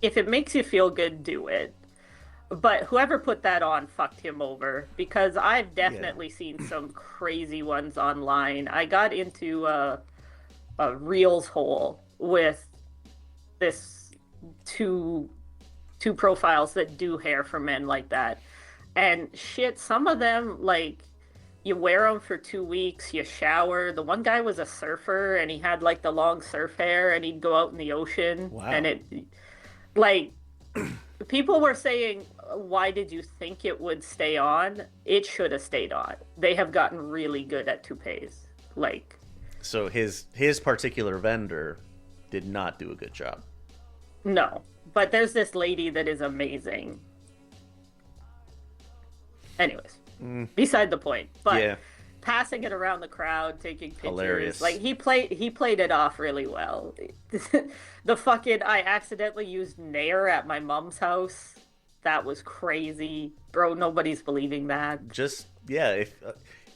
If it makes you feel good, do it. But whoever put that on fucked him over, because I've definitely seen some crazy ones online. I got into a Reels hole with this two profiles that do hair for men like that. And shit, some of them, like, you wear them for 2 weeks, you shower. The one guy was a surfer and he had like the long surf hair and he'd go out in the ocean. Wow. And it, like, people were saying, why did you think it would stay on? It should have stayed on. They have gotten really good at toupees. Like, So his particular vendor did not do a good job. no. But there's this lady that is amazing. Anyways, beside the point. But Yeah. passing it around the crowd, taking pictures. Hilarious. Like he played it off really well. The fucking I accidentally used Nair at my mom's house. That was crazy. Bro, nobody's believing that. Just, yeah, if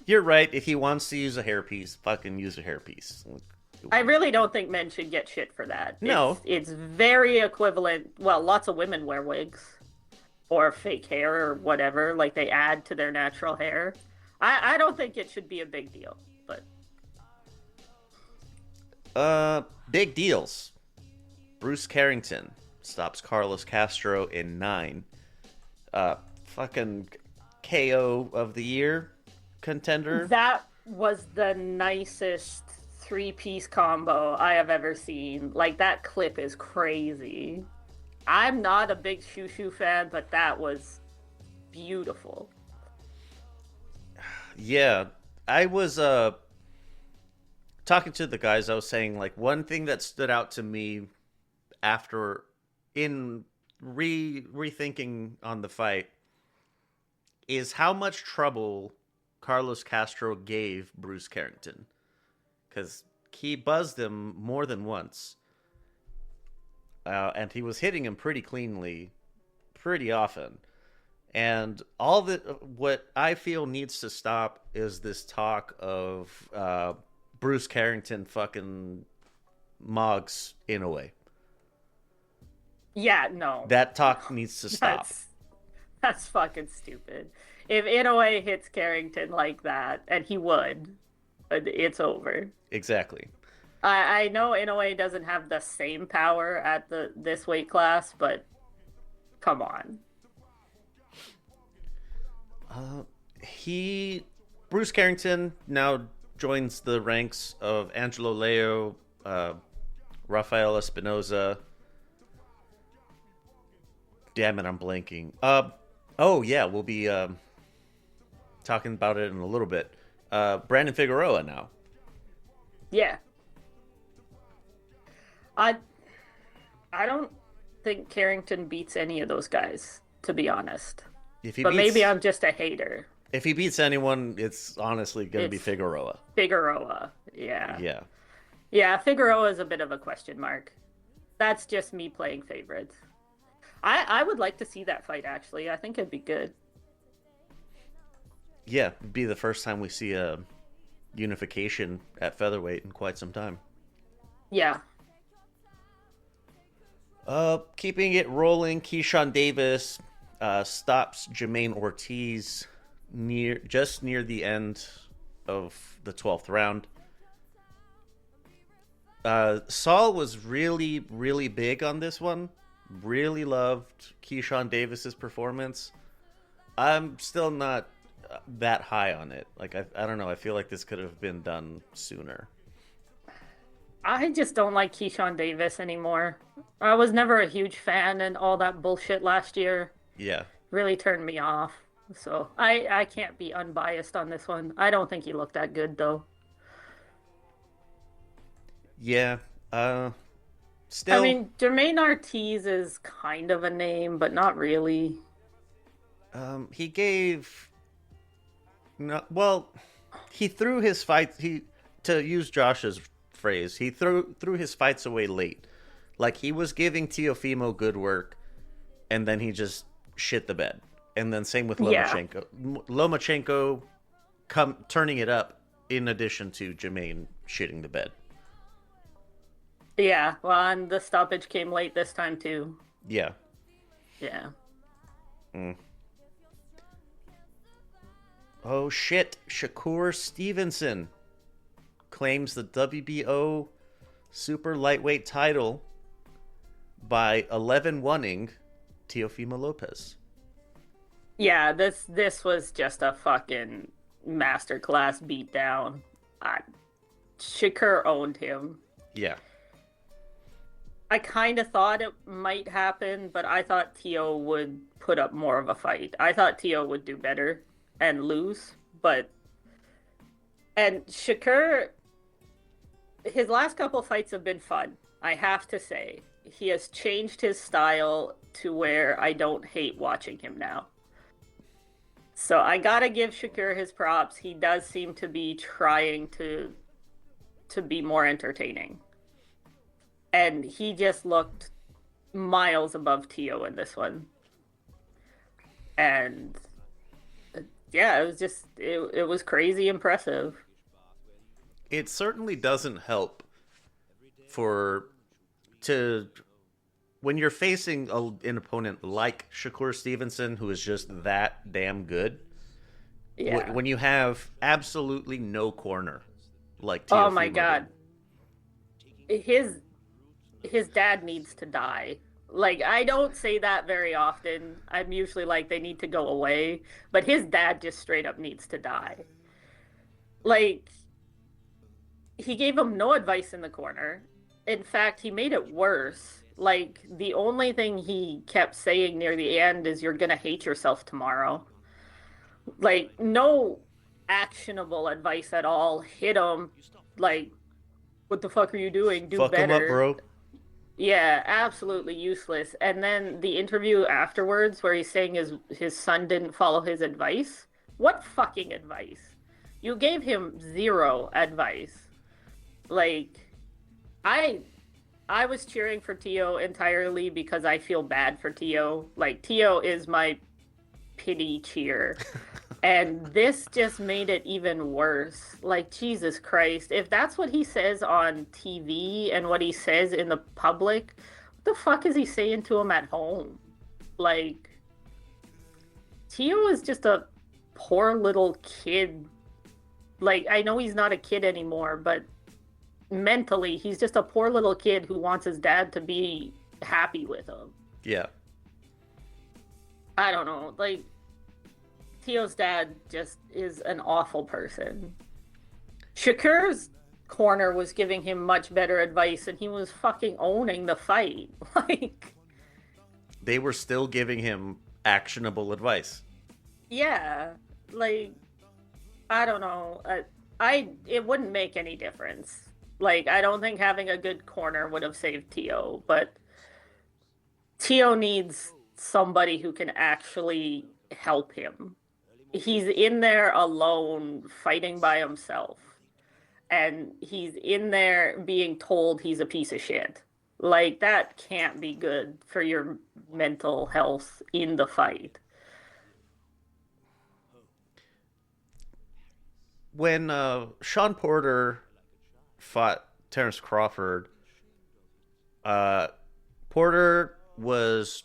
you're right, if he wants to use a hairpiece, fucking use a hairpiece. I really don't think men should get shit for that. No. It's very equivalent. Well, lots of women wear wigs or fake hair or whatever, like they add to their natural hair. I don't think it should be a big deal, but Big deals. Bruce Carrington stops Carlos Castro in 9. Fucking KO of the year contender. that was the nicest 3-piece combo I have ever seen. Like, that clip is crazy. I'm not a big Shushu fan, but that was beautiful. Yeah, I was talking to the guys. I was saying, like, one thing that stood out to me after in rethinking on the fight is how much trouble Carlos Castro gave Bruce Carrington, because he buzzed him more than once, and he was hitting him pretty cleanly, pretty often. And all that, what I feel needs to stop is this talk of Bruce Carrington fucking Moggs Inoue. Yeah, no. That talk needs to stop. That's fucking stupid. If Inoue hits Carrington like that, and he would, it's over. Exactly. I know Inoue doesn't have the same power at this weight class, but come on. Bruce Carrington now joins the ranks of Angelo Leo, Rafael Espinoza. Damn it, I'm blanking. Oh yeah, we'll be talking about it in a little bit. Brandon Figueroa now. Yeah. I don't think Carrington beats any of those guys, to be honest. But maybe I'm just a hater. If he beats anyone, it's honestly going to be Figueroa. Figueroa, yeah. Yeah. Yeah, Figueroa is a bit of a question mark. That's just me playing favorites. I would like to see that fight, actually. I think it'd be good. Yeah, it'd be the first time we see a unification at featherweight in quite some time. Yeah. Keeping it rolling, Keyshawn Davis stops Jermaine Ortiz just near the end of the 12th round. Saul was really, really big on this one. Really loved Keyshawn Davis's performance. I'm still not that high on it. Like, I don't know. I feel like this could have been done sooner. I just don't like Keyshawn Davis anymore. I was never a huge fan, and all that bullshit last year Yeah. really turned me off. So I can't be unbiased on this one. I don't think he looked that good, though. Yeah. Still. I mean, Jermaine Ortiz is kind of a name, but not really. He gave. No, well, he threw his fight. To use Josh's phrase, he threw his fights away late. Like, he was giving Teofimo good work, and then he just shit the bed. And then same with Lomachenko. Yeah. Lomachenko turning it up in addition to Jermaine shitting the bed. Yeah, well, and the stoppage came late this time, too. Yeah. Yeah. Oh, shit. Shakur Stevenson claims the WBO super lightweight title by 11-1ing Teofimo Lopez. Yeah, this was just a fucking masterclass beatdown. Shakur owned him. Yeah. I kind of thought it might happen, but I thought Tio would put up more of a fight. I thought Tio would do better and lose, and Shakur, his last couple fights have been fun, I have to say. He has changed his style to where I don't hate watching him now. So I gotta give Shakur his props. He does seem to be trying to be more entertaining. And he just looked miles above Tio in this one. And yeah, it was just, it was crazy impressive. It certainly doesn't help when you're facing an opponent like Shakur Stevenson, who is just that damn good. Yeah. When you have absolutely no corner like Tio. Oh my God. His dad needs to die. Like, I don't say that very often. I'm usually like, they need to go away. But his dad just straight up needs to die. Like, he gave him no advice in the corner. In fact, he made it worse. Like, the only thing he kept saying near the end is, you're gonna hate yourself tomorrow. Like, no actionable advice at all. Hit him. Like, what the fuck are you doing? Do Fuck better. him up, bro. Yeah, absolutely useless. And then the interview afterwards where he's saying his son didn't follow his advice. What fucking advice? You gave him zero advice. Like, I was cheering for Tio entirely because I feel bad for Tio. Like, Tio is my pity cheer. And this just made it even worse. Like, Jesus Christ. If that's what he says on TV and what he says in the public, what the fuck is he saying to him at home? Like, Tio is just a poor little kid. Like, I know he's not a kid anymore, but mentally, he's just a poor little kid who wants his dad to be happy with him. Yeah. I don't know. Like, Tio's dad just is an awful person. Shakur's corner was giving him much better advice, and he was fucking owning the fight. Like, they were still giving him actionable advice. Yeah, like, I don't know. It wouldn't make any difference. Like, I don't think having a good corner would have saved Tio, but Tio needs somebody who can actually help him. He's in there alone, fighting by himself. And he's in there being told he's a piece of shit. Like, that can't be good for your mental health in the fight. When Sean Porter fought Terrence Crawford, Porter was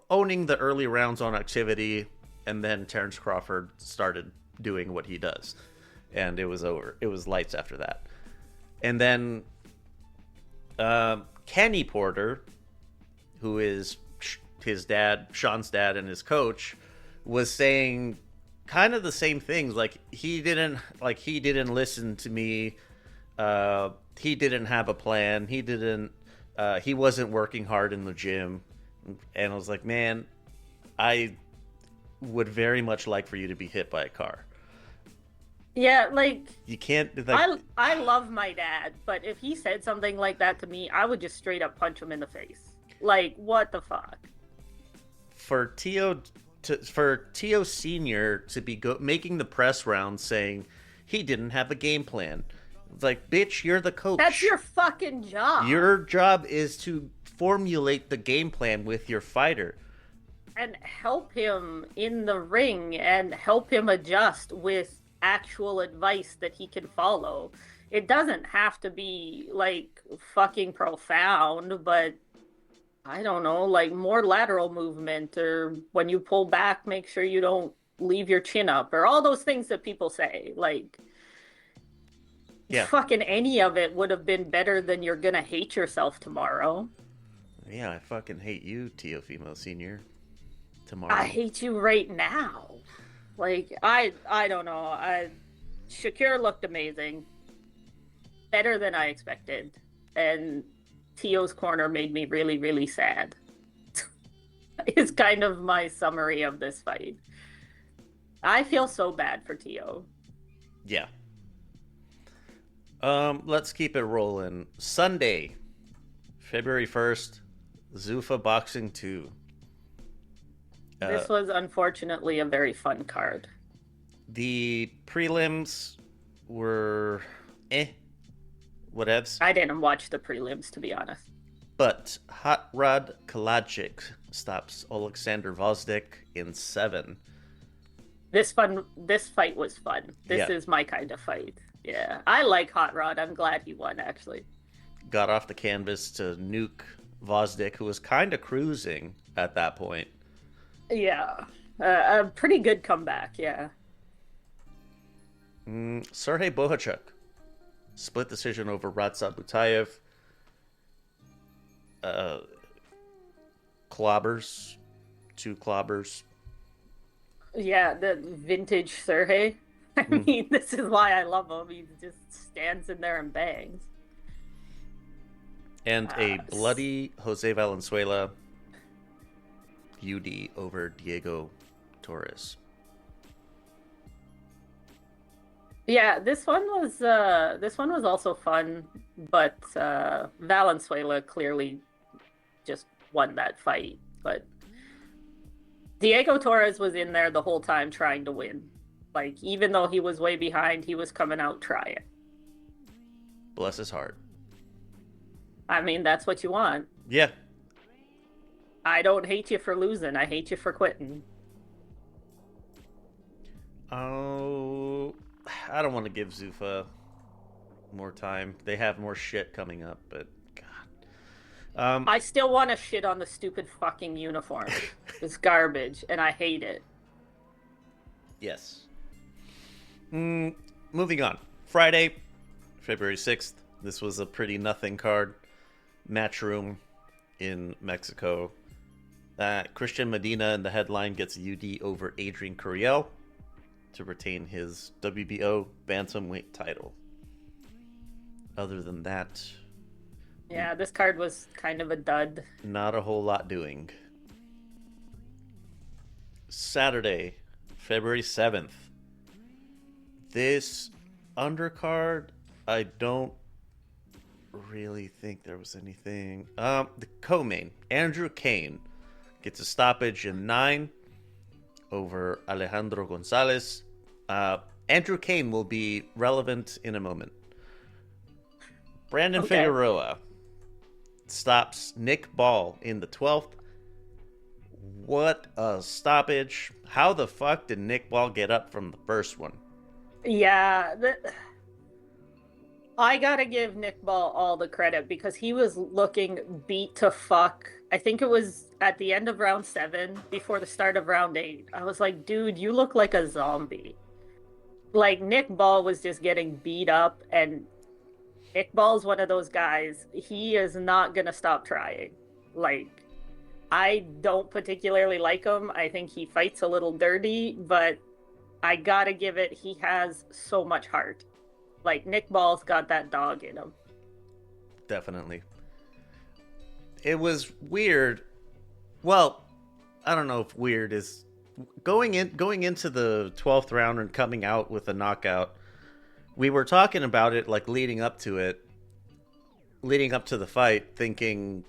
owning the early rounds on activity, and then Terrence Crawford started doing what he does. And it was over. It was lights after that. And then Kenny Porter, who is his dad, Sean's dad, and his coach, was saying kind of the same things. Like, he didn't listen to me. He didn't have a plan. He wasn't working hard in the gym. And I was like, man, I would very much like for you to be hit by a car. Yeah, like, you can't. Like, I love my dad, but if he said something like that to me, I would just straight up punch him in the face. Like, what the fuck? For Tio Senior to be making the press round saying he didn't have a game plan. It's like, bitch, you're the coach. That's your fucking job. Your job is to formulate the game plan with your fighter. And help him in the ring and help him adjust with actual advice that he can follow. It doesn't have to be, like, fucking profound, but I don't know, like, more lateral movement, or when you pull back, make sure you don't leave your chin up, or all those things that people say. Like, yeah, fucking any of it would have been better than you're gonna hate yourself tomorrow. Yeah, I fucking hate you, Teofimo Senior. Tomorrow. I hate you right now. Like, I don't know. Shakir looked amazing. Better than I expected. And Tio's corner made me really, really sad. Is kind of my summary of this fight. I feel so bad for Tio. Yeah. Let's keep it rolling. Sunday, February 1st, Zuffa Boxing 2. This was unfortunately a very fun card. The prelims were whatevs. I didn't watch the prelims, to be honest. But Hot Rod Kalajic stops Alexander Vozdik in 7. This fight was fun. This Yeah. is my kind of fight. Yeah. I like Hot Rod. I'm glad he won, actually. Got off the canvas to nuke Vozdik, who was kind of cruising at that point. Yeah. A pretty good comeback, yeah. Sergey Bohachuk, split decision over Ratsa Butayev. Clobbers, 2 clobbers. Yeah, the vintage Sergey. I mean, this is why I love him. He just stands in there and bangs. And a bloody Jose Valenzuela UD over Diego Torres. Yeah, this one was also fun, but Valenzuela clearly just won that fight. But Diego Torres was in there the whole time trying to win. Like, even though he was way behind, he was coming out trying. Bless his heart. I mean, that's what you want. Yeah. I don't hate you for losing. I hate you for quitting. Oh, I don't want to give Zuffa more time. They have more shit coming up, but God. I still want to shit on the stupid fucking uniform. It's garbage, and I hate it. Yes. Moving on. Friday, February 6th. This was a pretty nothing card. Matchroom in Mexico. Christian Medina in the headline gets UD over Adrian Curiel to retain his WBO bantamweight title. Other than that, yeah, this card was kind of a dud. not a whole lot doing. Saturday, February 7th. This undercard, I don't really think there was anything. The co-main, Andrew Kane, gets a stoppage in 9 over Alejandro Gonzalez. Andrew Kane will be relevant in a moment. Brandon Figueroa stops Nick Ball in the 12th. What a stoppage. How the fuck did Nick Ball get up from the first one? Yeah, I gotta give Nick Ball all the credit because he was looking beat to fuck. I think it was at the end of round 7 before the start of round 8. I was like, dude, you look like a zombie. Like, Nick Ball was just getting beat up, and Nick Ball's one of those guys. He is not gonna stop trying. Like, I don't particularly like him. I think he fights a little dirty, but I gotta give it, he has so much heart. Like, Nick Ball's got that dog in him. Definitely. It was weird. Well, I don't know if weird is going into the 12th round and coming out with a knockout. We were talking about it, like, leading up to the fight, thinking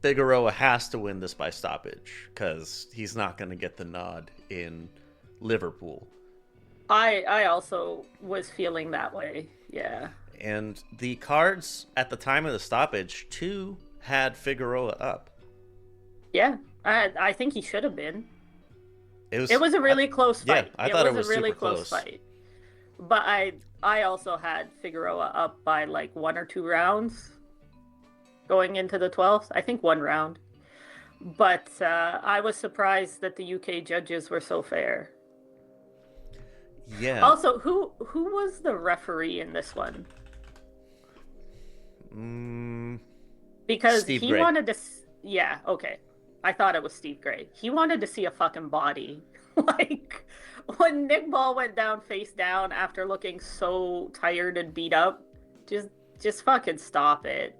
Figueroa has to win this by stoppage because he's not going to get the nod in Liverpool. I also was feeling that way, yeah. And the cards at the time of the stoppage, 2 had Figueroa up. Yeah, I think he should have been. It was a really close fight. Yeah, I thought it was a really super close fight. But I also had Figueroa up by like 1 or 2 rounds going into the 12th. I think 1 round. But I was surprised that the UK judges were so fair. Yeah. Also, who was the referee in this one? Because Steve he Gray. wanted to... Yeah, okay. I thought it was Steve Gray. He wanted to see a fucking body. Like when Nick Ball went down face down after looking so tired and beat up, just fucking stop it.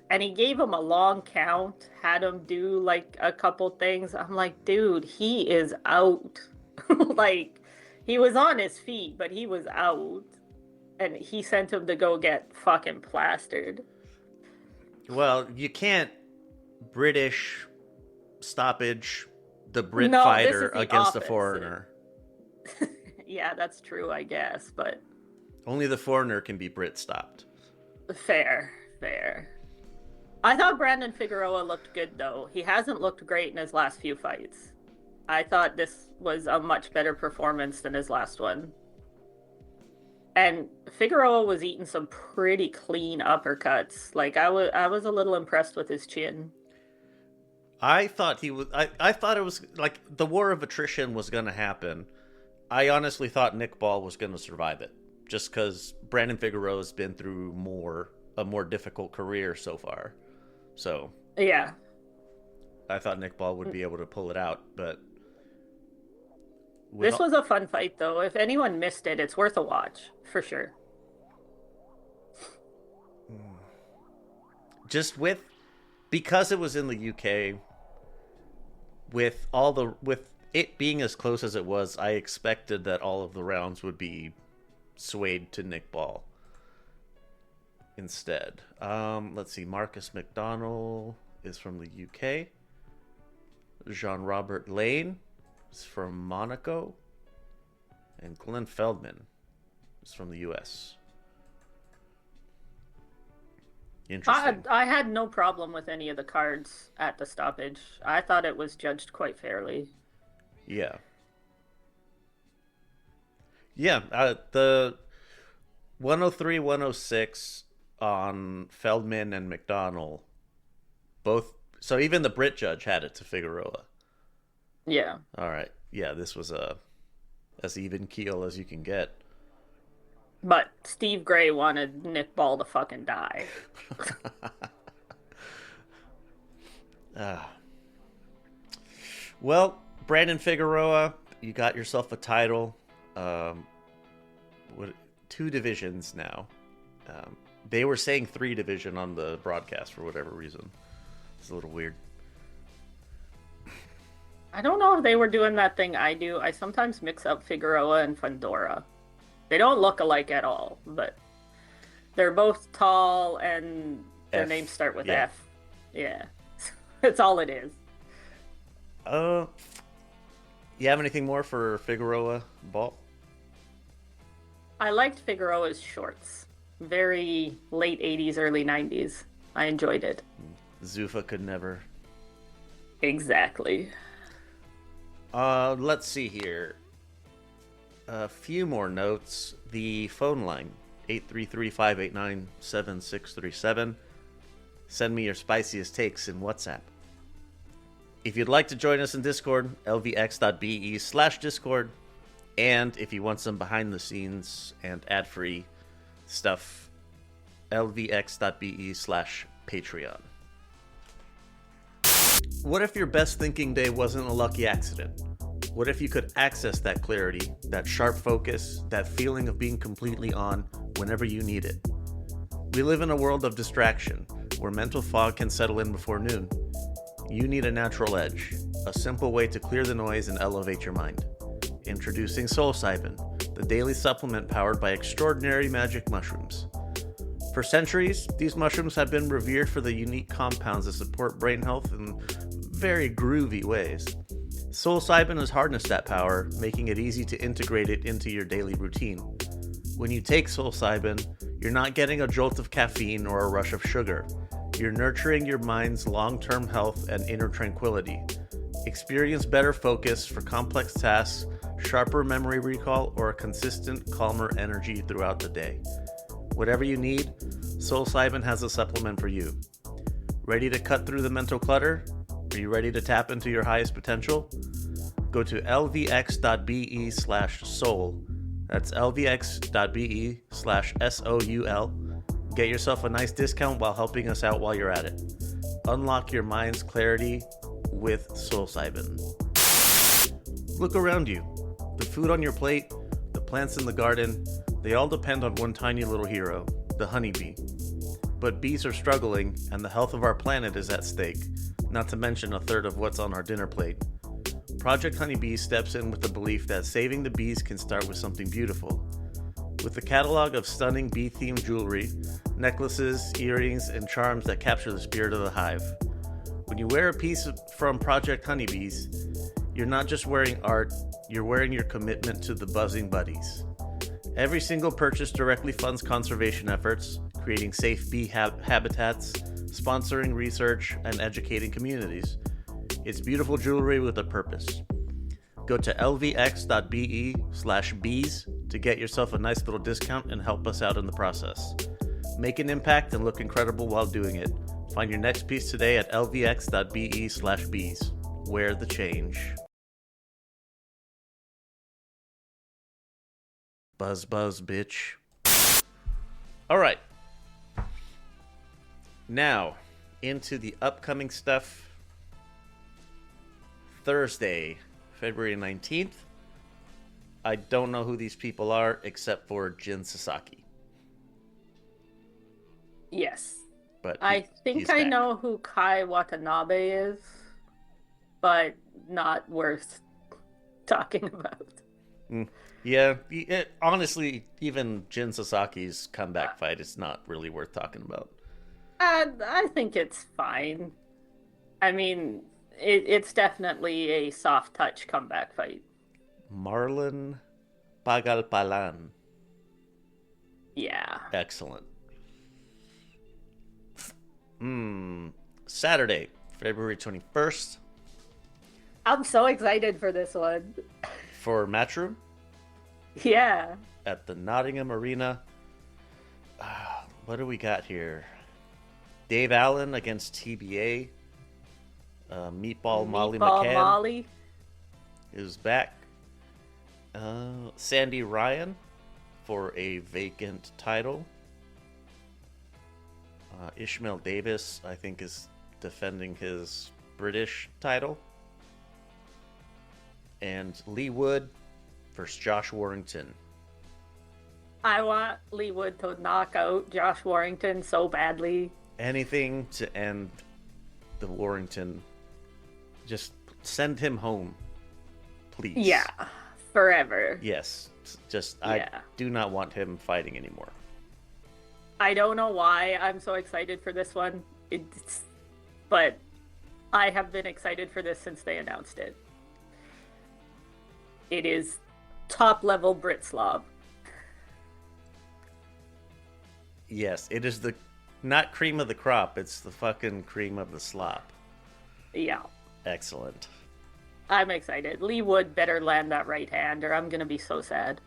And he gave him a long count, had him do like a couple things. I'm like, dude, he is out. Like, he was on his feet, but he was out. And he sent him to go get fucking plastered. Well, you can't British stoppage the Brit fighter against a foreigner. Yeah, that's true, I guess, but only the foreigner can be Brit stopped. Fair. I thought Brandon Figueroa looked good, though. He hasn't looked great in his last few fights. I thought this was a much better performance than his last one. And Figueroa was eating some pretty clean uppercuts. Like, I was a little impressed with his chin. I thought he was. I thought it was like the war of attrition was going to happen. I honestly thought Nick Ball was going to survive it, just because Brandon Figueroa has been through a more difficult career so far. So yeah, I thought Nick Ball would be able to pull it out, but this was a fun fight, though. If anyone missed it, it's worth a watch for sure. Just because it was in the UK, with it being as close as it was, I expected that all of the rounds would be swayed to Nick Ball instead. Let's see. Marcus McDonnell is from the UK. Jean-Robert Lane is from Monaco. And Glenn Feldman is from the US. Interesting. I had no problem with any of the cards at the stoppage. I thought it was judged quite fairly. Yeah. Yeah, the 103, 106 on Feldman and McDonnell, both. So even the Brit judge had it to Figueroa. Yeah. All right. Yeah, this was as even keel as you can get. But Steve Gray wanted Nick Ball to fucking die. Well, Brandon Figueroa, you got yourself a title. 2 divisions now. They were saying 3 division on the broadcast for whatever reason. It's a little weird. I don't know if they were doing that thing I do. I sometimes mix up Figueroa and Fundora. They don't look alike at all, but they're both tall and their names start with F. Yeah. That's all it is. You have anything more for Figueroa Ball? I liked Figueroa's shorts. Very late 80s, early 90s. I enjoyed it. Zuffa could never. Exactly. Let's see here. A few more notes. The phone line, 833-589-7637. Send me your spiciest takes in WhatsApp. If you'd like to join us in Discord, lvx.be/Discord. And if you want some behind the scenes and ad-free stuff, lvx.be/Patreon. What if your best thinking day wasn't a lucky accident? What if you could access that clarity, that sharp focus, that feeling of being completely on whenever you need it? We live in a world of distraction, where mental fog can settle in before noon. You need a natural edge, a simple way to clear the noise and elevate your mind. Introducing psilocybin, the daily supplement powered by extraordinary magic mushrooms. For centuries, these mushrooms have been revered for the unique compounds that support brain health in very groovy ways. Psilocybin has harnessed that power, making it easy to integrate it into your daily routine. When you take psilocybin, you're not getting a jolt of caffeine or a rush of sugar. You're nurturing your mind's long-term health and inner tranquility. Experience better focus for complex tasks, sharper memory recall, or a consistent, calmer energy throughout the day. Whatever you need, psilocybin has a supplement for you. Ready to cut through the mental clutter? Are you ready to tap into your highest potential? Go to lvx.be/soul. That's lvx.be/soul. Get yourself a nice discount while helping us out while you're at it. Unlock your mind's clarity with psilocybin. Look around you. The food on your plate, the plants in the garden, they all depend on one tiny little hero, the honeybee. But bees are struggling, and the health of our planet is at stake, not to mention a third of what's on our dinner plate. Project Honeybee steps in with the belief that saving the bees can start with something beautiful. With a catalog of stunning bee-themed jewelry, necklaces, earrings, and charms that capture the spirit of the hive. When you wear a piece from Project Honeybees, you're not just wearing art, you're wearing your commitment to the buzzing buddies. Every single purchase directly funds conservation efforts, creating safe bee habitats, sponsoring research, and educating communities. It's beautiful jewelry with a purpose. Go to lvx.be/bees to get yourself a nice little discount and help us out in the process. Make an impact and look incredible while doing it. Find your next piece today at lvx.be/bees. Wear the change. Buzz, buzz, bitch. All right. Now, into the upcoming stuff. Thursday, February 19th. I don't know who these people are except for Jin Sasaki. Yes. But I think I know who Kai Watanabe is, but not worth talking about. Yeah, honestly, even Jin Sasaki's comeback fight is not really worth talking about. I think it's fine. I mean, it's definitely a soft touch comeback fight. Marlon Pagalpalan. Yeah. Excellent. Saturday, February 21st. I'm so excited for this one. For Matchroom Yeah. at the Nottingham Arena. What do we got here? Dave Allen against TBA. Meatball Molly McCann Molly is back. Sandy Ryan for a vacant title. Ishmael Davis, I think, is defending his British title. And Lee Wood versus Josh Warrington. I want Lee Wood to knock out Josh Warrington so badly. Anything to end the Warrington. Just send him home, please. Yeah, forever. Yes, just Yeah. I do not want him fighting anymore. I don't know why I'm so excited for this one, but I have been excited for this since they announced it. It is top level Brit slob. Yes, it is the not cream of the crop, it's the fucking cream of the slop. Yeah. Excellent. I'm excited. Lee Wood better land that right hand or I'm going to be so sad.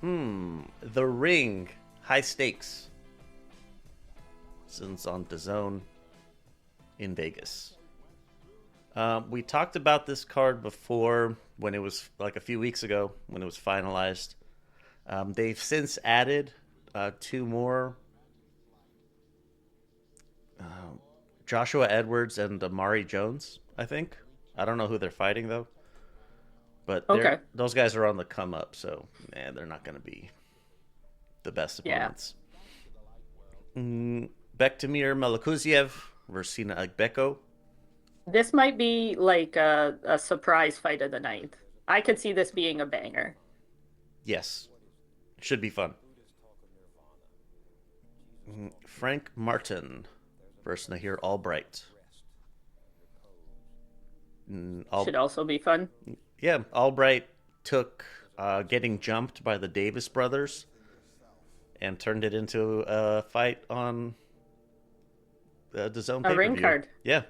The Ring. High stakes. Since on DAZN in Vegas. We talked about this card before when it was like a few weeks ago when it was finalized. They've since added two more. Joshua Edwards and Amari Jones, I think. I don't know who they're fighting, though. But those guys are on the come up, so they're not going to be the best opponents. Bektimir Malakuziev versus Sina Agbeko. This might be like a surprise fight of the night. I could see this being a banger. Yes. Should be fun. Frank Martin versus Nahir Albright. Should also be fun. Yeah, Albright took getting jumped by the Davis brothers and turned it into a fight on the DAZN pay-per-view. A ring card. Yeah.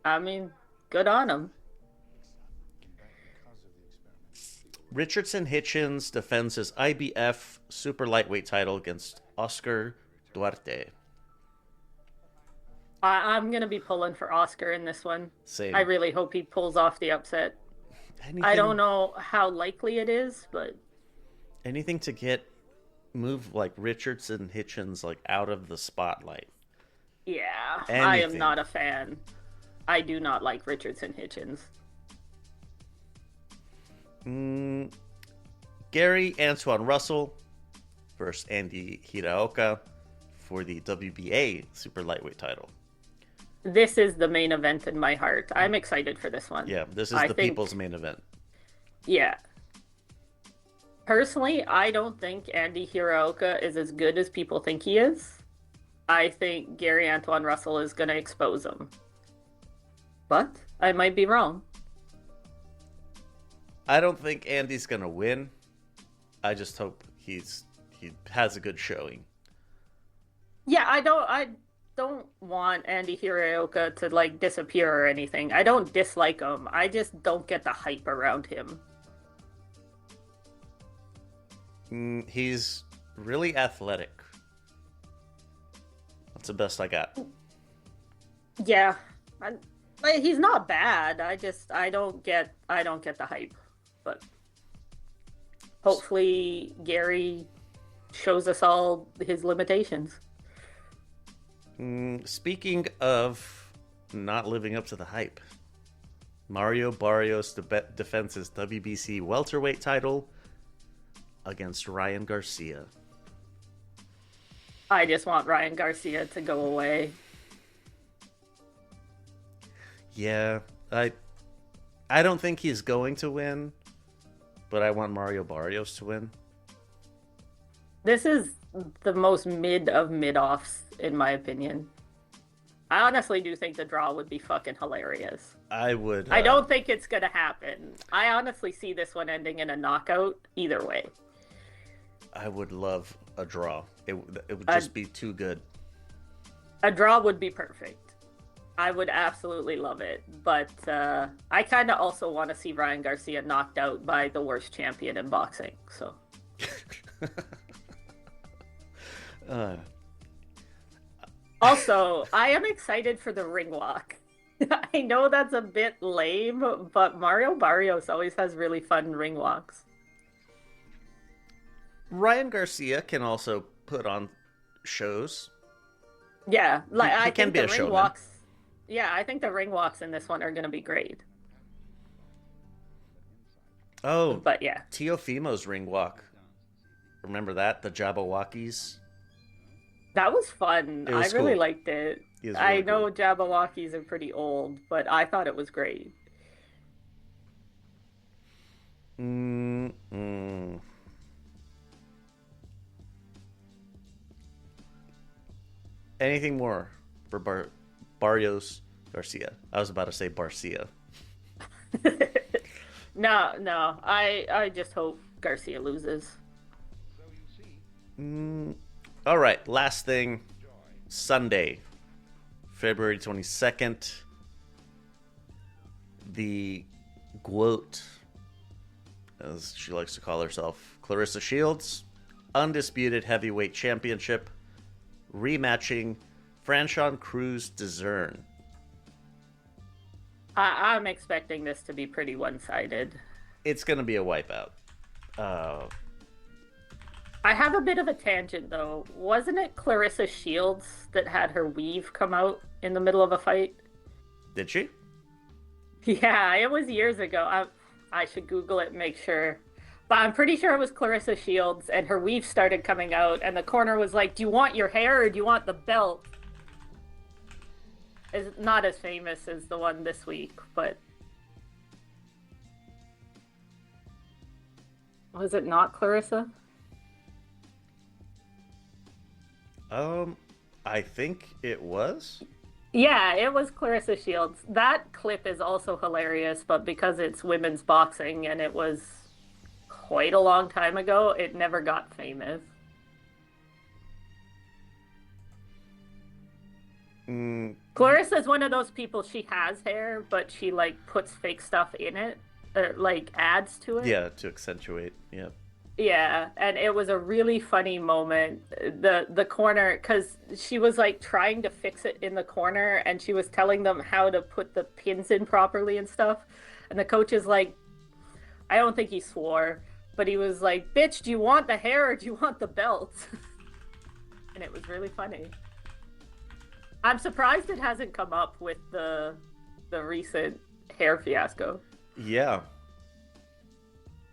I mean, good on him. Richardson Hitchens defends his IBF super lightweight title against Oscar Duarte. I'm going to be pulling for Oscar in this one. Same. I really hope he pulls off the upset. I don't know how likely it is, but anything to move like Richardson Hitchens like out of the spotlight. Yeah, Anything. I am not a fan. I do not like Richardson Hitchens. Gary Antoine Russell versus Andy Hiraoka for the WBA super lightweight title. This is the main event in my heart. I'm excited for this one. Yeah, this is the people's main event. Yeah. Personally, I don't think Andy Hiraoka is as good as people think he is. I think Gary Antoine Russell is going to expose him. But I might be wrong. I don't think Andy's going to win. I just hope he has a good showing. Yeah, I don't want Andy Hiraoka to like disappear or anything. I don't dislike him. I just don't get the hype around him. He's really athletic. That's the best I got. Yeah, he's not bad. I don't get the hype. But hopefully Gary shows us all his limitations. Speaking of not living up to the hype, Mario Barrios defends his WBC welterweight title against Ryan Garcia. I just want Ryan Garcia to go away. Yeah, I don't think he's going to win, but I want Mario Barrios to win. This is the most mid of mid-offs, in my opinion. I honestly do think the draw would be fucking hilarious. I would. I don't think it's going to happen. I honestly see this one ending in a knockout either way. I would love a draw. It would just be too good. A draw would be perfect. I would absolutely love it. But I kind of also want to see Ryan Garcia knocked out by the worst champion in boxing. So. Also, I am excited for the ring walk. I know that's a bit lame, but Mario Barrios always has really fun ring walks. Ryan Garcia can also put on shows. Yeah, like I can think be the a ring showman. walks. Yeah, I think the ring walks in this one are going to be great. Oh, But yeah, Teofimo's ring walk. Remember that? The Jabberwockies? that was fun. It was I really cool. liked it. He was I really know cool. Jabberwockies are pretty old, but I thought it was great. Anything more for Barrios Garcia? I was about to say Barcia. No. I just hope Garcia loses. All right, last thing. Sunday, February 22nd. The GWOAT, as she likes to call herself, Clarissa Shields, Undisputed Heavyweight Championship, rematching Franchon Cruz DeZern. I'm expecting this to be pretty one-sided. It's going to be a wipeout. I have a bit of a tangent, though. Wasn't it Clarissa Shields that had her weave come out in the middle of a fight? Did she? Yeah, it was years ago. I should Google it and make sure. But I'm pretty sure it was Clarissa Shields, and her weave started coming out, and the corner was like, do you want your hair or do you want the belt? It's not as famous as the one this week, but... Was it not Clarissa? I think it was. Yeah, it was Clarissa Shields. That clip is also hilarious, but because it's women's boxing and it was quite a long time ago, it never got famous. Clarissa's one of those people, she has hair, but she like puts fake stuff in it, or like adds to it. Yeah, to accentuate. Yeah. Yeah, and it was a really funny moment. The corner, because she was like trying to fix it in the corner, and she was telling them how to put the pins in properly and stuff. And the coach is like, I don't think he swore, but he was like, "Bitch, do you want the hair or do you want the belt?" And it was really funny. I'm surprised it hasn't come up with the the recent hair fiasco. Yeah.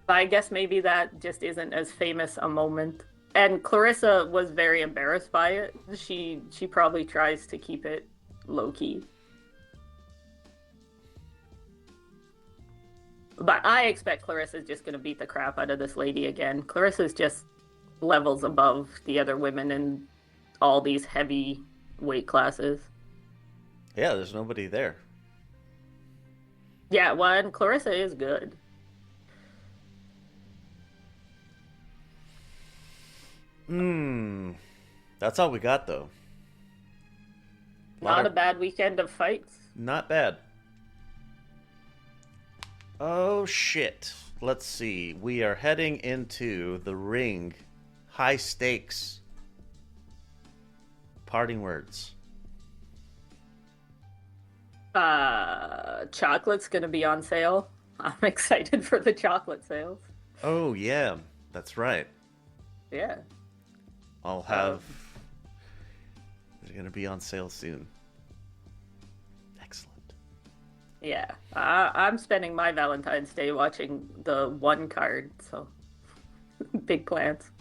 But I guess maybe that just isn't as famous a moment. And Clarissa was very embarrassed by it. She probably tries to keep it low key. But I expect Clarissa's just going to beat the crap out of this lady again. Clarissa's just levels above the other women in all these heavy weight classes. Yeah, there's nobody there. Yeah, one, Clarissa is good. That's all we got, though. Not a bad weekend of fights. Not bad. Oh, shit. Let's see. We are heading into the ring. High stakes. Parting words. Chocolate's gonna be on sale. I'm excited for the chocolate sales. Oh, yeah. That's right. Yeah. I'll have... They're going to be on sale soon. Excellent. Yeah. I'm spending my Valentine's Day watching the one card, so... Big plans.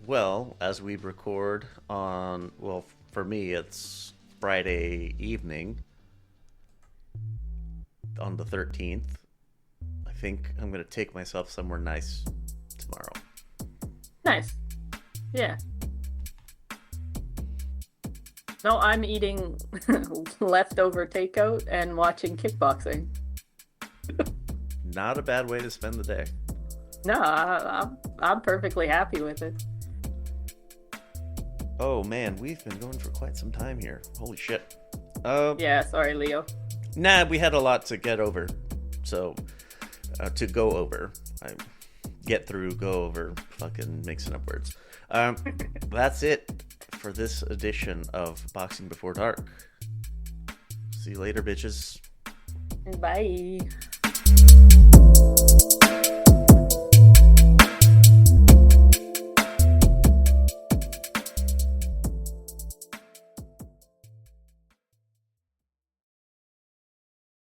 Well, as we record on... Well, for me, it's Friday evening. On the 13th. I think I'm going to take myself somewhere nice tomorrow. Nice. Yeah. No, I'm eating leftover takeout and watching kickboxing. Not a bad way to spend the day. No, I'm perfectly happy with it. Oh man, we've been going for quite some time here. Holy shit. Yeah, sorry, Leo. Nah, we had a lot to get over. So, to go over. Go over, fucking mixing up words. That's it for this edition of Boxing Before Dark. See you later, bitches. Bye.